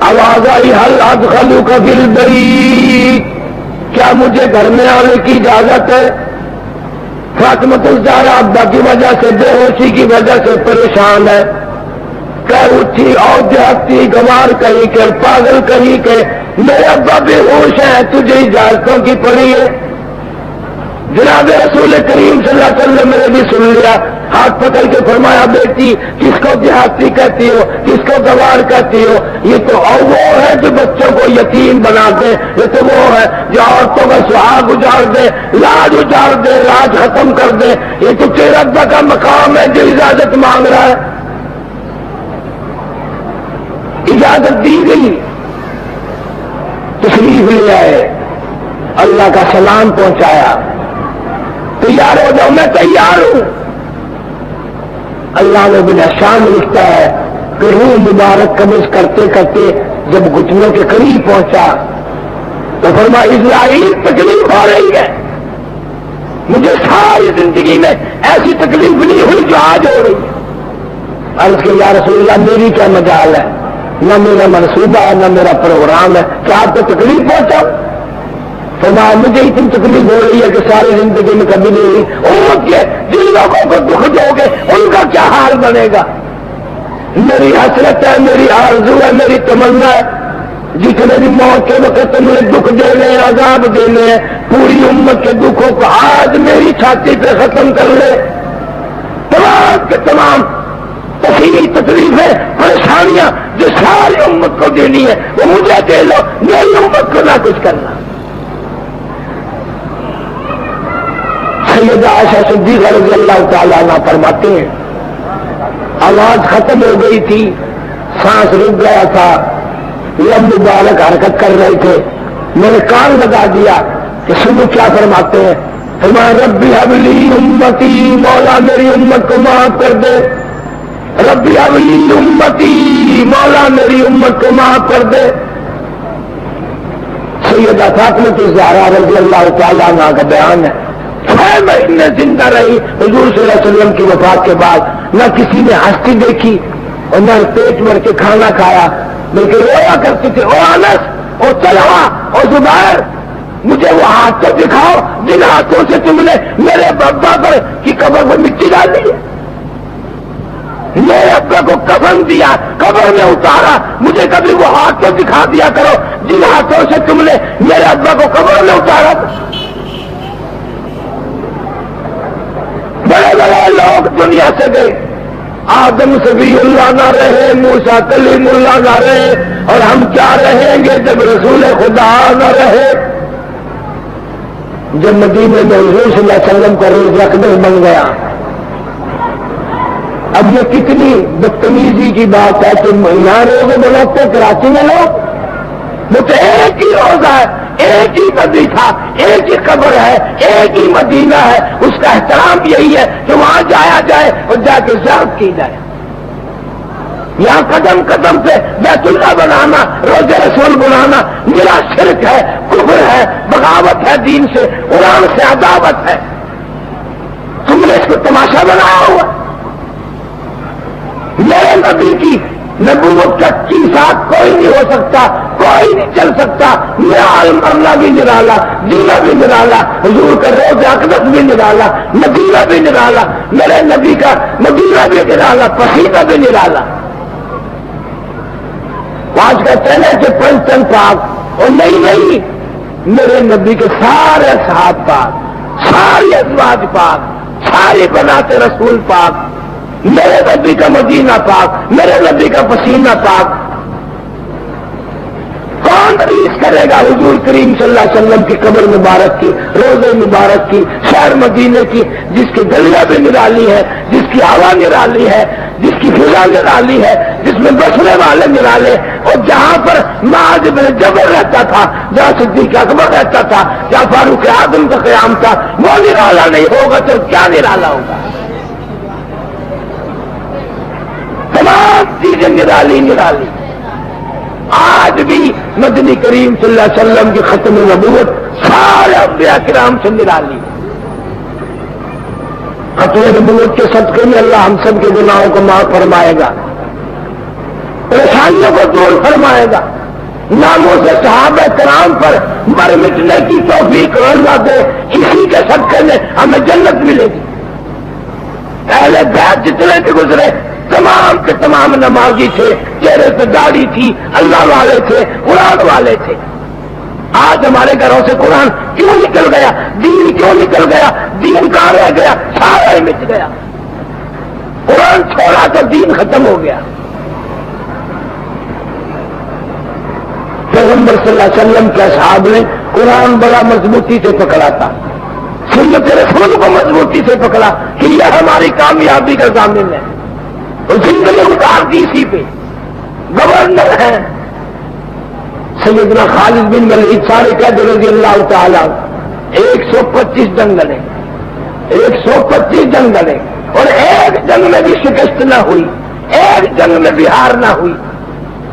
آواز آئی حل ادخلوک فی البیت، کیا مجھے گھر میں آنے کی اجازت ہے؟ فاطمہ الزہرا ابا کی وجہ سے، بے ہوشی کی وجہ سے پریشان ہے، کہہ اٹھی اور دیہاتی گوار کہیں کہ پاگل کہیں کہ میرے ابا بے ہوش ہیں، تجھے اجازتوں کی پڑی ہے۔ جناب رسول کریم صلی اللہ علیہ وسلم نے بھی سن لیا، ہاتھ پکڑ کے فرمایا بیٹی کس کو دیہاتی کہتی ہو، کس کو گوار کہتی ہو؟ یہ تو اور وہ ہے جو بچوں کو یتیم بنا دے، یہ تو وہ ہے جو عورتوں کا سہاگ اجاڑ دے، لاج اجاڑ دے، لاج ختم کر دے، یہ تو تیرا ابا کا مقام ہے جو اجازت مانگ رہا ہے۔ اجازت دی گئی، تشریف لے آئے، اللہ کا سلام پہنچایا، تیار ہو جاؤ، میں تیار ہوں۔ اللہ نے بن شان لکھتا ہے کہ روح مبارک قبض کرتے کرتے جب گھٹنوں کے قریب پہنچا تو فرمایا اسرائیل تکلیف ہو رہی ہے، مجھے ساری زندگی میں ایسی تکلیف نہیں ہوئی جو آج ہو رہی ہے۔ عرض کہ یا رسول اللہ میری کیا مجال ہے، نہ میرا منصوبہ ہے نہ میرا پروگرام ہے کہ آپ کو تکلیف پہنچاؤ؟ فرمایا مجھے اتنی تکلیف ہو رہی ہے کہ ساری زندگی میں کبھی نہیں ہوئی۔ امت کے جن لوگوں کو دکھ دو گے ان کا کیا حال بنے گا؟ میری حسرت ہے، میری آرزو ہے، میری تمنا ہے، جتنے بھی موت کے وقت تمہیں دکھ دینے ہیں، عذاب دینے ہیں، پوری امت کے دکھوں کو آج میری چھاتی پہ ختم کر لے، تمام کے تمام کثیر تکلیفیں پریشانیاں جو ساری امت کو دینی ہے وہ مجھے دے لو، میری امت کو نہ کچھ کرنا۔ سیدہ عائشہ صدیقہ رضی اللہ تعالیٰ عنہ فرماتے ہیں آواز ختم ہو گئی تھی، سانس رک گیا تھا، لب مبارک حرکت کر رہے تھے، میں نے کان لگا دیا کہ سنو کیا فرماتے ہیں۔ فرمایا ربی حبلی امتی، مولا میری امت کو معاف کر دے، ربی حبلی امتی، مولا میری امت کو معاف کر دے۔ سیدہ فاطمہ الزہرا رضی اللہ تعالیٰ عنہ کا بیان ہے 6 مہینے زندہ رہی حضور صلی اللہ علیہ وسلم کی وفات کے بعد، نہ کسی نے ہستی دیکھی اور نہ پیٹ بھر کے کھانا کھایا، بلکہ رویا کرتے تھے، او انس، او طلحہ، او زبیر، مجھے وہ ہاتھ تو دکھاؤ جن ہاتھوں سے تم نے میرے ابا پر کی قبر میں مٹی ڈالی ہے، میرے ابا کو کفن دیا، قبر میں اتارا، مجھے کبھی وہ ہاتھ تو دکھا دیا کرو جن ہاتھوں سے تم نے میرے ابا کو قبر میں اتارا۔ بڑے بڑے لوگ دنیا سے گئے، آدم صفی اللہ نہ رہے، موسیٰ کلیم اللہ نہ رہے، اور ہم کیا رہیں گے جب رسول خدا نہ رہے۔ جب مدینے میں حضور صلی اللہ علیہ وسلم کا روز اقدس بن گیا، اب یہ کتنی بدتمیزی کی بات ہے کہ یہاں روزے بناتے کراچی میں لوگ، وہ تو ایک ہی روزہ ہے، ایک ہی نبی تھا، ایک ہی قبر ہے، ایک ہی مدینہ ہے، اس کا احترام یہی ہے کہ وہاں جایا جائے اور جا کے زیارت کی جائے۔ یہاں قدم قدم پہ بیت اللہ بنانا، روزے رسول بنانا میرا شرک ہے، کفر ہے، بغاوت ہے دین سے، قرآن سے عداوت ہے۔ تم نے اس کو تماشا بنایا ہوا۔ میرے نبی کی نبوت کے ساتھ کوئی نہیں ہو سکتا، کوئی نہیں چل سکتا، میرا مرنا بھی نرالا، جینا بھی نرالا، حضور کا روز اقدس بھی نرالا، مدینہ بھی نرالا، میرے نبی کا مدینہ بھی نرالا، پسینہ بھی نرالا۔ آج کہتے ہیں کہ پنچن پاک، اور نہیں، میرے نبی کے سارے صحابہ پاک، سارے ازواج پاک، سارے بناتے رسول پاک، میرے نبی کا مدینہ پاک، میرے نبی کا پسینہ پاک۔ کون ریس کرے گا حضور کریم صلی اللہ علیہ وسلم کی قبر مبارک کی، روزے مبارک کی، شہر مدینے کی، جس کی گلیاں بھی نرالی ہے، جس کی ہوا نرالی ہے، جس کی فضا نرالی ہے، جس میں بسنے والے نرالے، اور جہاں پر معاذ بن جبل رہتا تھا، جہاں صدیق اکبر رہتا تھا، جہاں فاروق اعظم کا قیام تھا، وہ نرالا نہیں ہوگا تو کیا نرالا ہوگا؟ تمام چیزیں نرالی نرالی۔ آج بھی مدنی کریم صلی اللہ علیہ وسلم کی ختم نبوت سارے انبیاء کرام سے نرالی۔ ختم نبوت کے صدقے میں اللہ ہم سب کے گناہوں کو معاف فرمائے گا، پریشانیوں کو دور فرمائے گا، ناموں سے صحابہ کرام پر مر مٹنے کی توفیق اللہ دے، اسی کے صدقے میں ہمیں جنت ملے گی۔ پہلے بیت جتنے بھی گزرے تمام کے تمام نمازی تھے، چہرے پہ داڑھی تھی، اللہ والے تھے، قرآن والے تھے۔ آج ہمارے گھروں سے قرآن کیوں نکل گیا؟ دین کیوں نکل گیا؟ دین کہاں رہ گیا؟ سارا ہی مٹ گیا۔ قرآن چھوڑا تو دین ختم ہو گیا۔ پیغمبر صلی اللہ علیہ وسلم کے اصحاب نے قرآن بڑا مضبوطی سے پکڑا تھا، سنت رسول کو مضبوطی سے پکڑا کہ یہ ہماری کامیابی کا ضامن ہے، اور زندگی اتار دی اسی پہ۔ گورنر ہیں سیدنا خالد بن ولید سارے قید رضی اللہ تعالیٰ، 125 جنگ لڑے، 125 جنگ لڑے، اور ایک جنگ میں بھی شکست نہ ہوئی، ایک جنگ میں بھی ہار نہ ہوئی،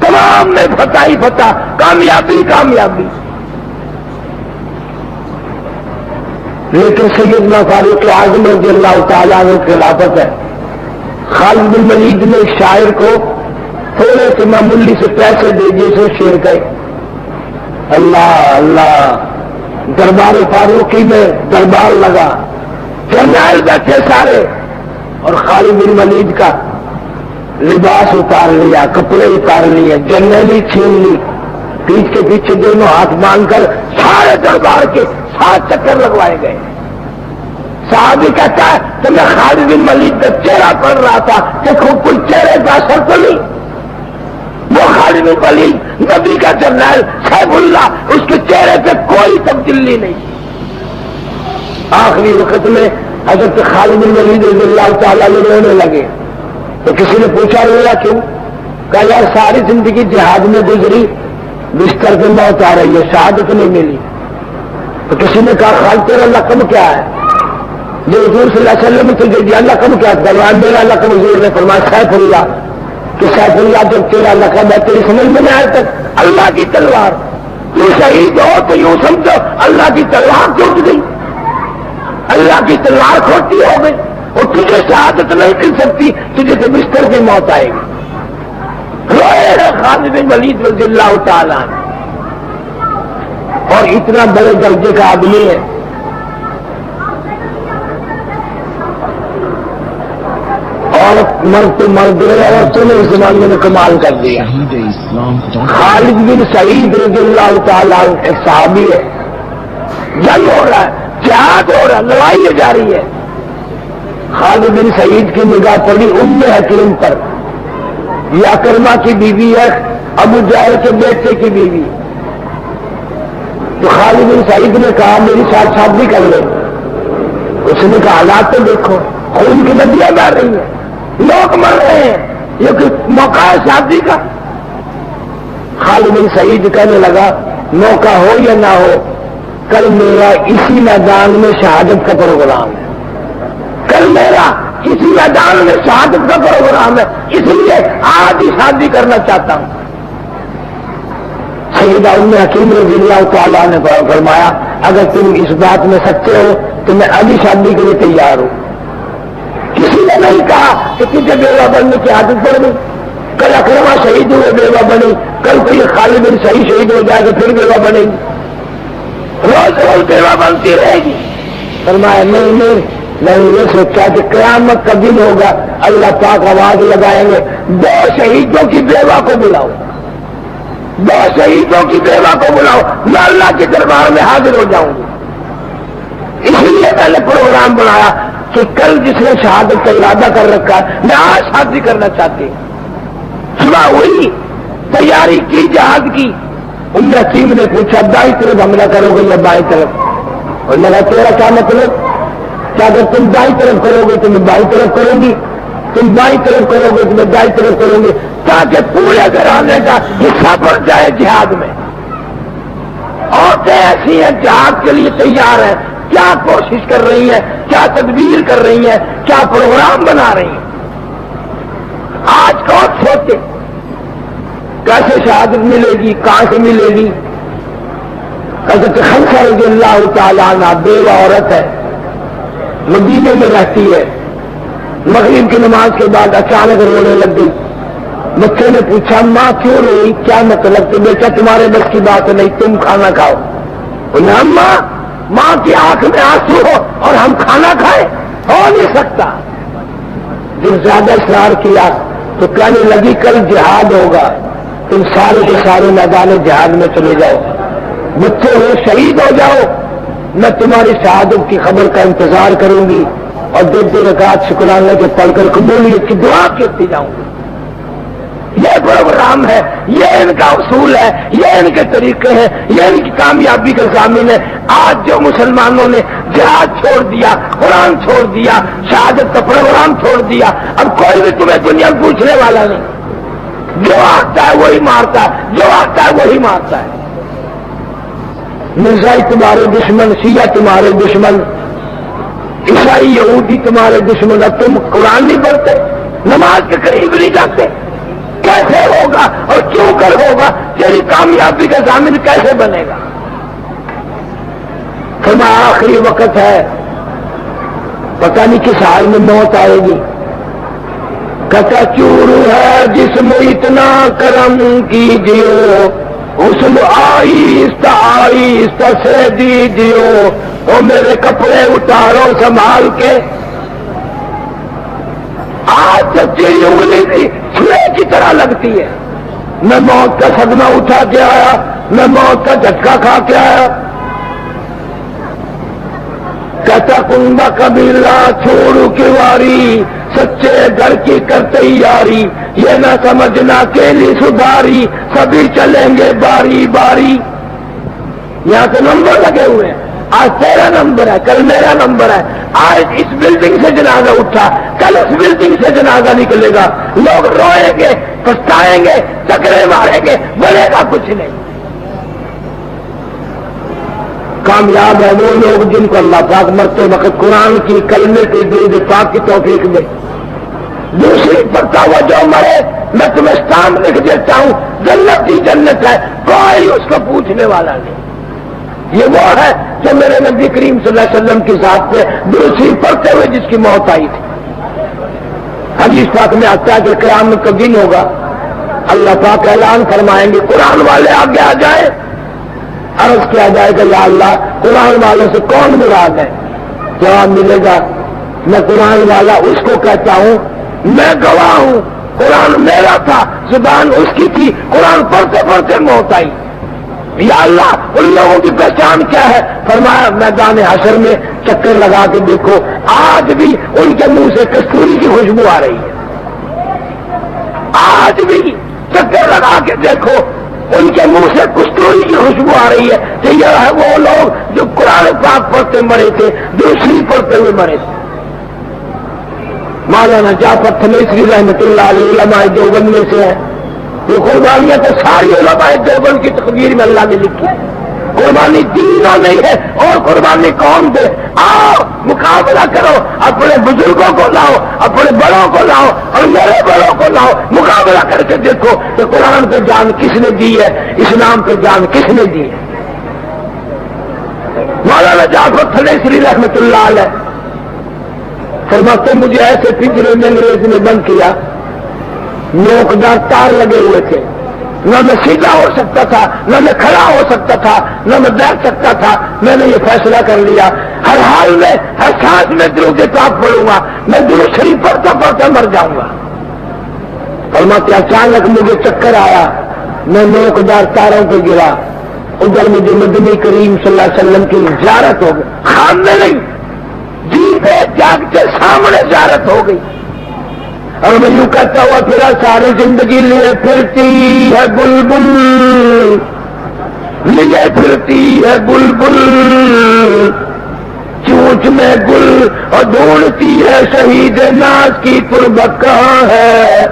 تمام میں فتح ہی فتح، کامیابی کامیابی۔ لیکن سیدنا فاروق اعظم رضی اللہ تعالیٰ عنہ کی خلافت ہے۔ خالد بن ولید نے شاعر کو تھوڑے سے معمولی سے پیسے دے دیے، سے شعر گئے، اللہ اللہ، دربار فاروقی میں دربار لگا، جرنیل بیٹھے سارے، اور خالد بن ولید کا لباس اتار لیا، کپڑے اتار لیے، جرنیلی چھین لی، پیچھے کے پیچھے دونوں ہاتھ باندھ کر سارے دربار کے 7 چکر لگوائے گئے۔ صحابی کہتا ہے کہ میں خالد بن ولید کا چہرہ پڑھ رہا تھا کہ کوئی چہرے کا اثر تو نہیں. وہ خالد بن ولید نبی کا جرنیل سیف اللہ، اس کے چہرے پہ کوئی تبدیلی نہیں. آخری وقت میں حضرت خالد بن ولید رضی اللہ تعالیٰ رونے لگے تو کسی نے پوچھا رویا کیوں؟ کہا یار ساری زندگی جہاد میں گزری، بستر پہ موت آ رہی ہے، شہادت نہیں ملی. تو کسی نے کہا خالد تیرا لقب کیا ہے؟ جو حضور صلی اللہ علیہ وسلم تجھے دیا لقب کیا تھا؟ میرا لقب حضور نے فرمایا سیف اللہ. کہ سیف اللہ جب تیرا لقب ہے تیری سمجھ میں نہیں آئے تک اللہ کی تلوار. تو شہید ہو تو یوں سمجھو اللہ کی تلوار ٹوٹ گئی، اللہ کی تلوار کھوٹی ہو گئی اور تجھے شہادت نہیں مل سکتی، تجھے تو بستر کی موت آئے گی. روئے خالد بن ولید رضی اللہ تعالیٰ اور اتنا بڑے درجے کا آدمی ہے. اور مرد تو مرد عورتوں نے اس زمانے میں کمال کر دیا. خالد بن سعید رضی اللہ تعالیٰ ایک صحابی ہے. جنگ ہو رہا ہے، جہاد ہو رہا ہے، لڑائی جاری ہے. خالد بن سعید کی نگاہ پڑی ام حکیم پر. یہ اکرمہ کی بیوی ہے، ابو جہل کے بیٹے کی بیوی. تو خالد بن سعید نے کہا میری ساتھ شادی کر لیں. اس نے کہا حالات تو دیکھو، خون کی ندیاں بہ رہی ہیں، لوگ مر رہے ہیں، یہ کوئی موقع ہے شادی کا؟ خالد بن سعید کہنے لگا موقع ہو یا نہ ہو، کل میرا اسی میدان میں شہادت کا پروگرام ہے. کل میرا اسی میدان میں شہادت کا پروگرام ہے، اس لیے آج ہی شادی کرنا چاہتا ہوں. سیدہ ام حکیم رضی اللہ تعالیٰ نے فرمایا اگر تم اس بات میں سچے ہو تو میں ابھی شادی کے لیے تیار ہوں. کسی نے نہیں کہا کہ تجھے بیوہ بننے کی عادت پڑ گئی. کل اکرمہ شہید ہوئے بیوہ بنی، کل کوئی خالد بن سعید شہید ہو جائے تو پھر بیوہ بنے گی، روز روز بیوہ بنتی رہے گی. فرمایا نہیں، میں نے یہ سوچا کہ قیامت کا دن ہوگا، اللہ پاک آواز لگائیں گے 2 شہیدوں کی بیوہ کو بلاؤ، 2 شہیدوں کی بیوہ کو بلاؤ، میں اللہ کے دربار میں حاضر ہو جاؤں گی. اس لیے میں نے پروگرام بنایا کہ کل جس نے شہادت کا ارادہ کر رکھا ہے میں آج شادی کرنا چاہتی ہوں. صبح ہوئی، تیاری کی جہاد کی. ام حکیم نے پوچھا دائیں طرف حملہ کرو گے یا بائیں طرف؟ اور میں نے تیرا کیا مطلب؟ کہ اگر تم دائیں طرف کرو گے تو میں بائیں طرف کروں گی، تم بائیں طرف کرو گے تو میں دائیں طرف کروں گی، تاکہ پورے گھرانے کا حصہ بڑھ جائے جہاد میں. عورتیں ایسی ہیں جہاد کے لیے تیار ہیں، کیا کوشش کر رہی ہیں، کیا تدبیر کر رہی ہیں، کیا پروگرام بنا رہی ہیں. آج کون سوچے کیسے شہادت ملے گی، کہاں سے ملے گی. حضرت خمسہ رضی اللہ تعالیٰ عنہ بیوہ عورت ہے، مدینے میں رہتی ہے. مغرب کی نماز کے بعد اچانک رونے لگ گئی. بچے نے پوچھا ماں کیوں روئی، کیا مطلب؟ تو بیٹا تمہارے بس کی بات نہیں، تم کھانا کھاؤ. ماں کی آنکھ میں آنسو ہو اور ہم کھانا کھائیں، ہو نہیں سکتا. جب زیادہ اصرار کیا تو کہنے لگی کل جہاد ہوگا، تم سارے کے سارے میدان جہاد میں چلے جاؤ، بچے ہو شہید ہو جاؤ، میں تمہاری شہادت کی خبر کا انتظار کروں گی اور 2 رکعت شکرانے کے پڑھ کر قبولیت کی دعا کرتی جاؤں گی. یہ پروگرام ہے، یہ ان کا اصول ہے، یہ ان کے طریقے ہیں، یہ ان کی کامیابی کا ضامن ہے. آج جو مسلمانوں نے جہاد چھوڑ دیا، قرآن چھوڑ دیا، شہادت کا پروگرام چھوڑ دیا، اب کوئی بھی تمہیں دنیا میں پوچھنے والا نہیں. جو آتا ہے وہی مارتا ہے، جو آتا ہے وہی مارتا ہے. مرزائی تمہارے دشمن، شیعہ تمہارے دشمن، عیسائی یہودی تمہارے دشمن. اب تم قرآن نہیں پڑھتے، نماز کے قریب نہیں جاتے، کیسے ہوگا اور کیوں کر ہوگا؟ تیری کامیابی کا ضامن کیسے بنے گا؟ تمہارا آخری وقت ہے، پتہ نہیں کس حال میں موت آئے گی. کتا چور ہے جسم اتنا کرم کیجیے، حسن آہستہ آہستہ سے دیجیے، وہ میرے کپڑے اتارو سنبھال کے. آج سچی انگلی بھی چھری کی طرح لگتی ہے. میں موت کا صدمہ اٹھا کے آیا، میں موت کا جھٹکا کھا کے آیا. کہتا کنبا قبیلہ چھوڑو کی واری، سچے گھر کی کرتے یاری، یہ نہ سمجھنا کیلی سدھاری، سبھی چلیں گے باری باری۔ یہاں سے نمبر لگے ہوئے ہیں، آج تیرا نمبر ہے، کل میرا نمبر ہے، آج اس بلڈنگ سے جنازہ اٹھا، کل اس بلڈنگ سے جنازہ نکلے گا، لوگ روئیں گے، پچھتائیں گے، چکرے ماریں گے، بنے گا کچھ نہیں۔ کامیاب ہے وہ لوگ جن کو اللہ پاک مرتے وقت قرآن کی کلمے کی درود پاک کی توفیق دے۔ دوسری پڑھتا ہوا جو مرے میں تمہیں سام لکھ دیتا ہوں، جنت ہی جنت ہے، کوئی اس کو پوچھنے والا نہیں۔ یہ وہ ہے جو میرے نبی کریم صلی اللہ علیہ وسلم کی ذات پہ دوسری پڑھتے ہوئے جس کی موت آئی تھی۔ حدیث پاک میں آتا ہے کہ قیامت کا دن ہوگا، اللہ پاک اعلان فرمائیں گے قرآن والے آگے آ جائیں۔ عرض کیا جائے گا یا اللہ قرآن والوں سے کون مراد ہے؟ جواب ملے گا میں قرآن والا اس کو کہتا ہوں، میں گواہ ہوں قرآن میرا تھا، زبان اس کی تھی، قرآن پڑھتے پڑھتے موت آئی۔ یا اللہ ان لوگوں کی پہچان کیا ہے؟ فرمایا میدان حشر میں چکر لگا کے دیکھو، آج بھی ان کے منہ سے کستوری کی خوشبو آ رہی ہے۔ آج بھی چکر لگا کے دیکھو ان کے منہ سے کستوری کی خوشبو آ رہی ہے کہ یہ ہے وہ لوگ جو قرآن پاک پڑھتے مرے تھے، دوسری پڑھتے ہوئے مرے تھے۔ مولانا جعفر تھنیسری رحمۃ اللہ علیہ علماء دیوبند میں سے ہے۔ یہ قربانیاں تو ساری علماء دیوبند کی تقدیر میں اللہ نے لکھی۔ قربانی دینوں نہیں ہے اور قربانی قوم دے۔ آؤ مقابلہ کرو، اپنے بزرگوں کو لاؤ، اپنے بڑوں کو لاؤ اور میرے بڑوں کو لاؤ، مقابلہ کر کے دیکھو کہ قرآن پہ جان کس نے دی ہے، اسلام پہ جان کس نے دی ہے۔ مولانا جعفر تھنیسری رحمۃ اللہ علیہ فرماتے مجھے ایسے پنجرے میں انگریز نے بند کیا، نوکدار تار لگے ہوئے تھے، نہ میں سیدھا ہو سکتا تھا، نہ میں کھڑا ہو سکتا تھا، نہ میں بیٹھ سکتا تھا۔ میں نے یہ فیصلہ کر لیا ہر حال میں، ہر سانس میں درود پاک پڑھوں گا، میں درود شریف پڑھتا پڑھتا مر جاؤں گا۔ فرماتے اچانک مجھے چکر آیا، میں نوکدار تاروں پہ گرا، ادھر مجھے نبی کریم صلی اللہ علیہ وسلم کی زیارت ہو گئی، خام میں نہیں جی پہ جاگتے سامنے زیارت ہو گئی۔ اور میں یوں کہتا ہوا پھرا ساری زندگی لیے پھرتی ہے بلبل، لیے پھرتی ہے بلبل، چونچ میں گل اور ڈھونڈتی ہے شہید ناز کی تربت کہاں ہے۔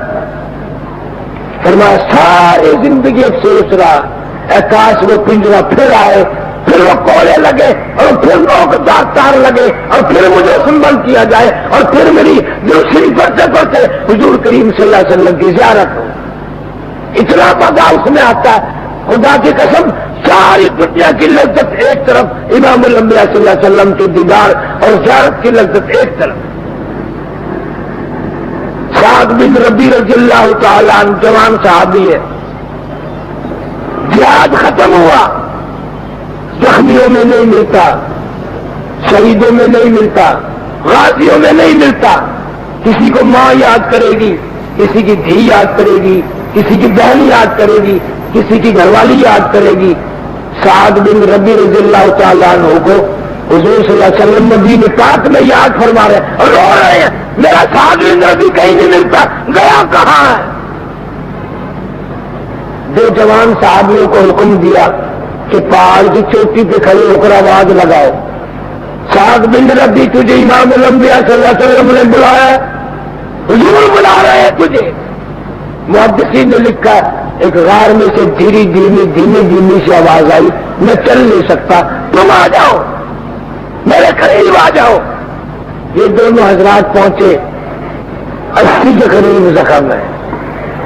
فرمایا ساری زندگی سوچ رہا اے کاش وہ پنجرا پھر آئے، پھر وہ کولے لگے اور پھر نوکدار تار لگے اور پھر مجھے سنبھل کیا جائے اور پھر میری دوسری پڑھتے پڑھتے حضور کریم صلی اللہ علیہ وسلم کی زیارت ہو۔ اتنا مزہ اس میں آتا ہے، خدا کی قسم ساری دنیا کی لذت ایک طرف، امام الانبیاء صلی اللہ علیہ وسلم کی دیدار اور زیارت کی لذت ایک طرف۔ سعد بن ربیع رضی اللہ تعالیٰ عنہ جوان صحابی ہے، جہاد ختم ہوا، زخمیوں میں نہیں ملتا، شہیدوں میں نہیں ملتا، غازیوں میں نہیں ملتا۔ کسی کو ماں یاد کرے گی، کسی کی دھی یاد کرے گی، کسی کی بہن یاد کرے گی، کسی کی گھر والی یاد کرے گی۔ سعد بن ربیع رضی اللہ تعالیٰ عنہ کو حضور صلی اللہ علیہ وسلم نبی پاک میں یاد فرما رہے ہیں اور رو رہے ہیں، میرا سعد بن ربیع کہیں نہیں ملتا، گیا کہاں ہے؟ دو جوان صحابیوں کو حکم دیا کہ پہاڑ کی چوٹی پہ کھڑے ہو کر آواز لگاؤ، سعد بن ربیع تجھے امام الانبیاء صلی اللہ علیہ وسلم نے بلایا ہے، حضور بلا رہے ہیں تجھے۔ محدثین نے لکھا ایک غار میں سے دھیمی دھیمی سی آواز آئی، میں چل نہیں سکتا، تم آ جاؤ، میرے قریب آ جاؤ۔ یہ دونوں حضرات پہنچے، 80 کے قریب زخم ہے،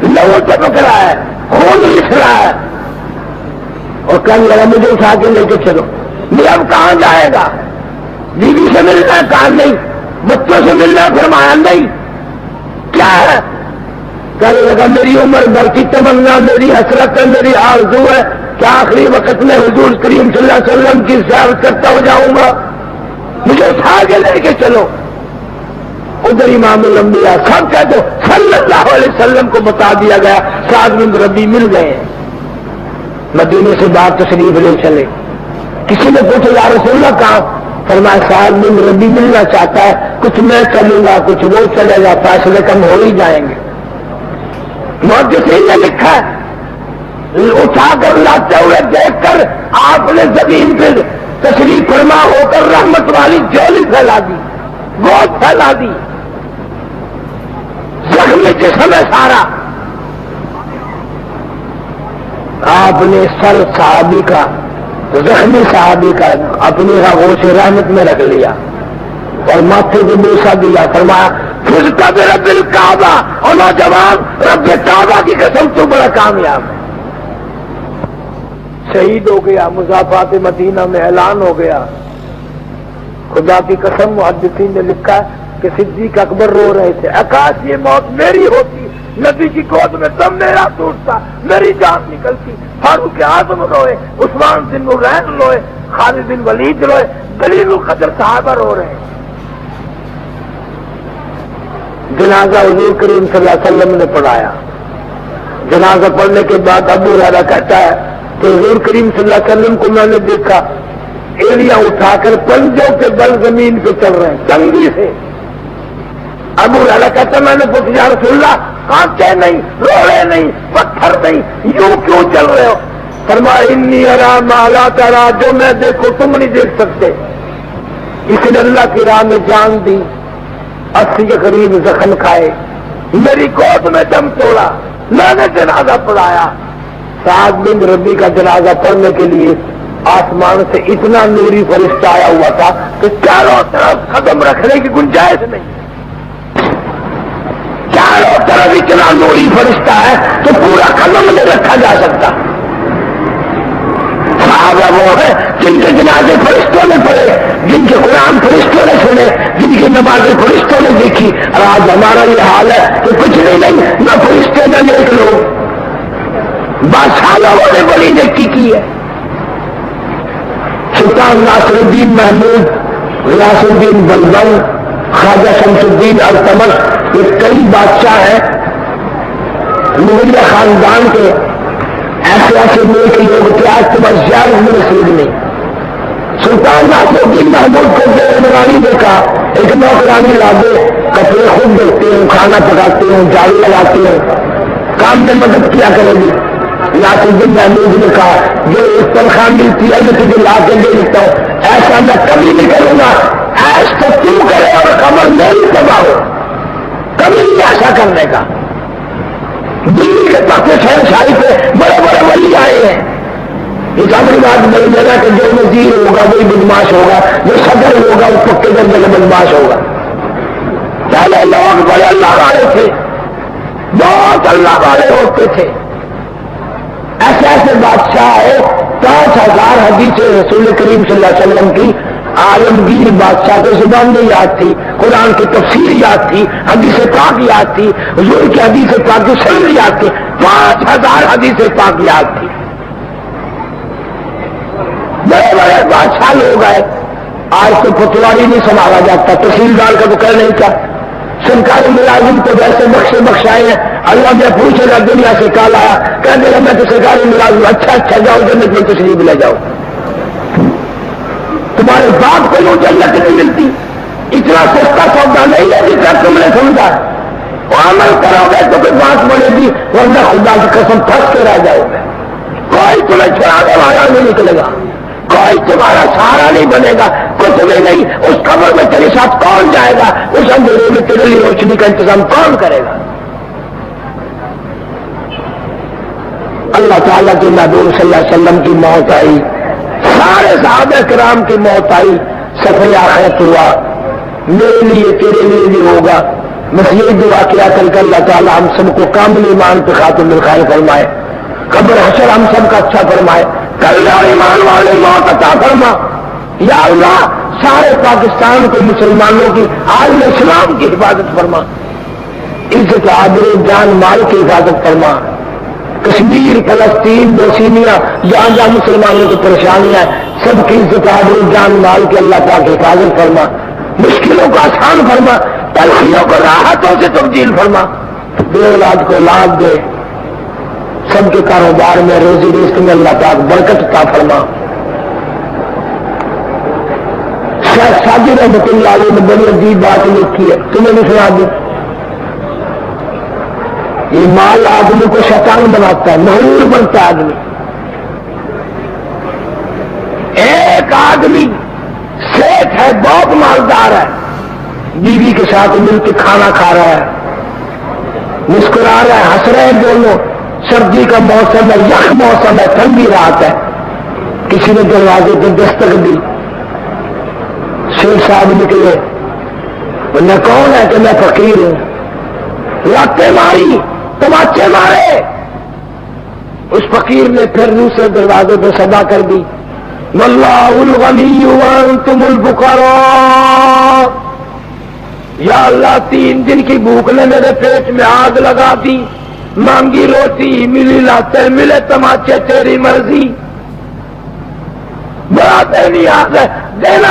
لہو ٹپک رہا ہے، خون لکھ رہا ہے، اور کہنے لگا مجھے اٹھا کے لے کے چلو۔ میں اب کہاں جائے گا؟ بیوی سے ملنا ہے؟ کہا نہیں۔ بچوں سے ملنا ہے؟ فرمایا نہیں۔ کیا ہے؟ کہنے لگا میری عمر بھر کی تمنا، میری حسرت ہے، میری آرزو ہے کہ آخری وقت میں حضور کریم صلی اللہ علیہ وسلم کی زیارت کرتا ہو جاؤں گا، مجھے اٹھا کے لے کے چلو۔ ادھر امام الانبیاء سب کہہ دو صلی اللہ علیہ وسلم کو بتا دیا گیا سعد بن ربیع مل گئے، مدینے سے باہر تشریف لے چلے۔ کسی نے پوچھا یا رسول اللہ کہاں؟ فرمایا سعد بن ربی ملنا چاہتا ہے، کچھ میں چلوں گا کچھ وہ چلے گا، فیصلے کم ہو ہی جائیں گے۔ محدثین نے لکھا ہے اٹھا کر لاتے ہوئے دیکھ کر آپ نے زمین پہ تشریف فرما ہو کر رحمت والی جولی پھیلا دی، گود پھیلا دی، زخم جسم ہے سارا۔ آپ نے سر صحابی کا، زخمی صحابی کا اپنی آغوش رحمت میں رکھ لیا اور ماتھے کو بوسا دیا، فرمایا فزت برب الکعبہ، اور نوجوان رب کعبہ کی قسم تو بڑا کامیاب ہے، شہید ہو گیا، مضافات مدینہ میں اعلان ہو گیا۔ خدا کی قسم محدثین نے لکھا ہے کہ صدیق اکبر رو رہے تھے، کاش یہ موت میری ہوتی، نبی کی گود میں دم میرا ٹوٹتا، میری جان نکلتی۔ فاروق اعظم روئے، عثمان بن نورین روئے، خالد بن ولید روئے، دلیل القدر صحابہ رو رہے ہیں۔ جنازہ حضور کریم صلی اللہ علیہ وسلم نے پڑھایا۔ جنازہ پڑھنے کے بعد ابو ہریرہ کہتا ہے کہ حضور کریم صلی اللہ علیہ وسلم کو میں نے دیکھا ایڑیاں اٹھا کر پنجوں کے بل زمین پہ چل رہے ہیں تنگی سے۔ ابو ہریرہ کہتا میں نے پوچھا یا رسول اللہ کانٹے نہیں، روڑے نہیں، پتھر نہیں، یوں کیوں چل رہے ہو؟ فرمایا انی ارا ما لا ترا، جو میں دیکھو تم نہیں دیکھ سکتے۔ اس نے اللہ کی راہ میں جان دی، 80 کے قریب زخم کھائے، میری گود میں دم توڑا، میں نے جنازہ پڑھایا۔ سعد بن ربی کا جنازہ پڑھنے کے لیے آسمان سے اتنا نوری فرشتہ آیا ہوا تھا کہ چاروں طرف قدم رکھنے کی گنجائش نہیں، چاروں طرف اتنا نوری فرشتہ ہے تو پورا قدم نہیں رکھا جا سکتا۔ صحابہ وہ ہے جن کے جنازے فرشتوں نے پڑھے، جن کے قرآن فرشتوں نے سنے، جن کی نمازیں فرشتوں نے دیکھی۔ اور آج ہمارا یہ حال ہے کہ کچھ نہیں، نہ فرشتے نہ دیکھ لو، بادشاہ لوگوں نے بڑی نیکی کی ہے۔ سلطان ناصر الدین محمود، غیاث الدین بلبن، خواجہ شمس الدین التمش، یہ کئی بادشاہ ہیں مغلیہ خاندان کے، ایسے ایسے ملک کے لوگ تھے آج تمہیں زیادہ میں نصیب نہیں۔ سلطان ناصر الدین محمود کو نگرانی دیکھا، ایک نوکرانی لا دے، کپڑے خود دیکھتے ہیں، کھانا پکاتے ہیں، جھاڑو لگاتے ہیں، کام میں مدد کیا کرے گی۔ ناصر الدین محمود نے کہا جو ایک تنخواہ ملتی ہے میں تجھے لا کے دے دیتا ہوں، ایسا میں کبھی نہیں کروں گا، ایسا تو کیوں کرے اور خبر نہیں تباہ ہو، کبھی نہیں ایسا کرنے کا۔ دلی کے پاکستان شہنشاہی پہ بڑے بڑے ولی آئے ہیں، اس امر بات بڑی جگہ کہ جو وزیر ہوگا وہی بدماش ہوگا، جو صدر ہوگا وہ پکے درجے کا بدماش ہوگا۔ پہلے لوگ بڑے اللہ والے تھے، بہت اللہ والے ہوتے تھے، ایسے ایسے بادشاہ آئے، 5000 حدیث رسول کریم صلی اللہ علیہ وسلم کی عالمگیر بادشاہ کو زبان میں یاد تھی، قرآن کی تفسیر یاد تھی، حدیث پاک یاد تھی، حضور کی حدیث پاک کی سند یاد تھی، 5000 حدیث پاک یاد تھی۔ بڑے بڑے بادشاہ لوگ آئے، آج تو پتواری نہیں سنبھالا جاتا، تحصیلدار کا تو کہہ نہیں تھا، سرکاری ملازم تو ویسے بخشائے ہیں، اللہ میں پوچھے گا دنیا سے کال آیا، کہہ دے گا میں تو سرکاری ملازم، اچھا جاؤ جنت میں تشریف لے جاؤ، تمہارے باپ کو یوں جنت نہیں ملتی، اتنا سستا سودا نہیں ہے جتنا تم نے سمجھا، وہ عمل کرو گے تو کوئی بات بنے گی، ورنہ خدا کی قسم پھنس کے رہ جاؤ گے، کوئی تمہیں چھڑانے والا نہیں نکلے گا، کوئی تمہارا سہارا نہیں بنے گا، کچھ بھی نہیں، اس قبر میں تیرے ساتھ کون جائے گا، اس اندھیرے میں تیرے لیے روشنی کا انتظام کون کرے گا؟ اللہ تعالیٰ کے محبوب صلی اللہ علیہ وسلم کی موت آئی، سارے صحابہ کرام کی موت آئی، سفر آخرت ہوا، میرے لیے تیرے لیے بھی ہوگا۔ مسیح دعا کیا کر کے اللہ تعالیٰ ہم سب کو کامل ایمان پہ خاتم الخیر فرمائے، قبر حشر ہم سب کا اچھا فرمائے، کلمہ ایمان والے موت عطا فرما۔ یا اللہ سارے پاکستان کو مسلمانوں کی عالم اسلام کی حفاظت فرما، عزت آبرو جان مال کی حفاظت فرما، کشمیر فلسطین بوسنیا جہاں جہاں مسلمانوں کی پریشانیاں سب کی عزت آبرو جان مال کے اللہ پاک حفاظت فرما، مشکلوں کو آسان فرما، تلخیوں کو راحتوں سے تبدیل فرما، بے اولاد کو اولاد دے، سب کے کاروبار میں روزی رزق میں اللہ پاک برکت عطا فرما، راجی رحمۃ اللہ علیہ نے بڑی عجیب بات لکھی ہے، تمہیں نہیں سنا دوں؟ یہ مال آدمی کو شیطان بناتا ہے، مغرور بنتا ہے آدمی۔ ایک آدمی سیٹ ہے، بہت مالدار ہے، بیوی کے ساتھ مل کے کھانا کھا رہا ہے، مسکرا رہا ہے، ہنس رہے ہیں دونوں، سردی کا موسم ہے، یخ موسم ہے، ٹھنڈی رات ہے، کسی نے دروازے پہ دستک دی، شیخ صاحب نکلے، میں کون ہے کہ میں فقیر ہوں، لاتے ماری، تماچے مارے۔ اس فقیر نے پھر دوسرے دروازے پہ صدا کر دی، واللہ الغنی وانتم الفقراء، یا اللہ 3 دن کی بھوک نے میرے پیٹ میں آگ لگا دی، مانگی روٹی ملی لاتے، ملے تماچے تیری مرضی، بڑا نہیں آتا دینا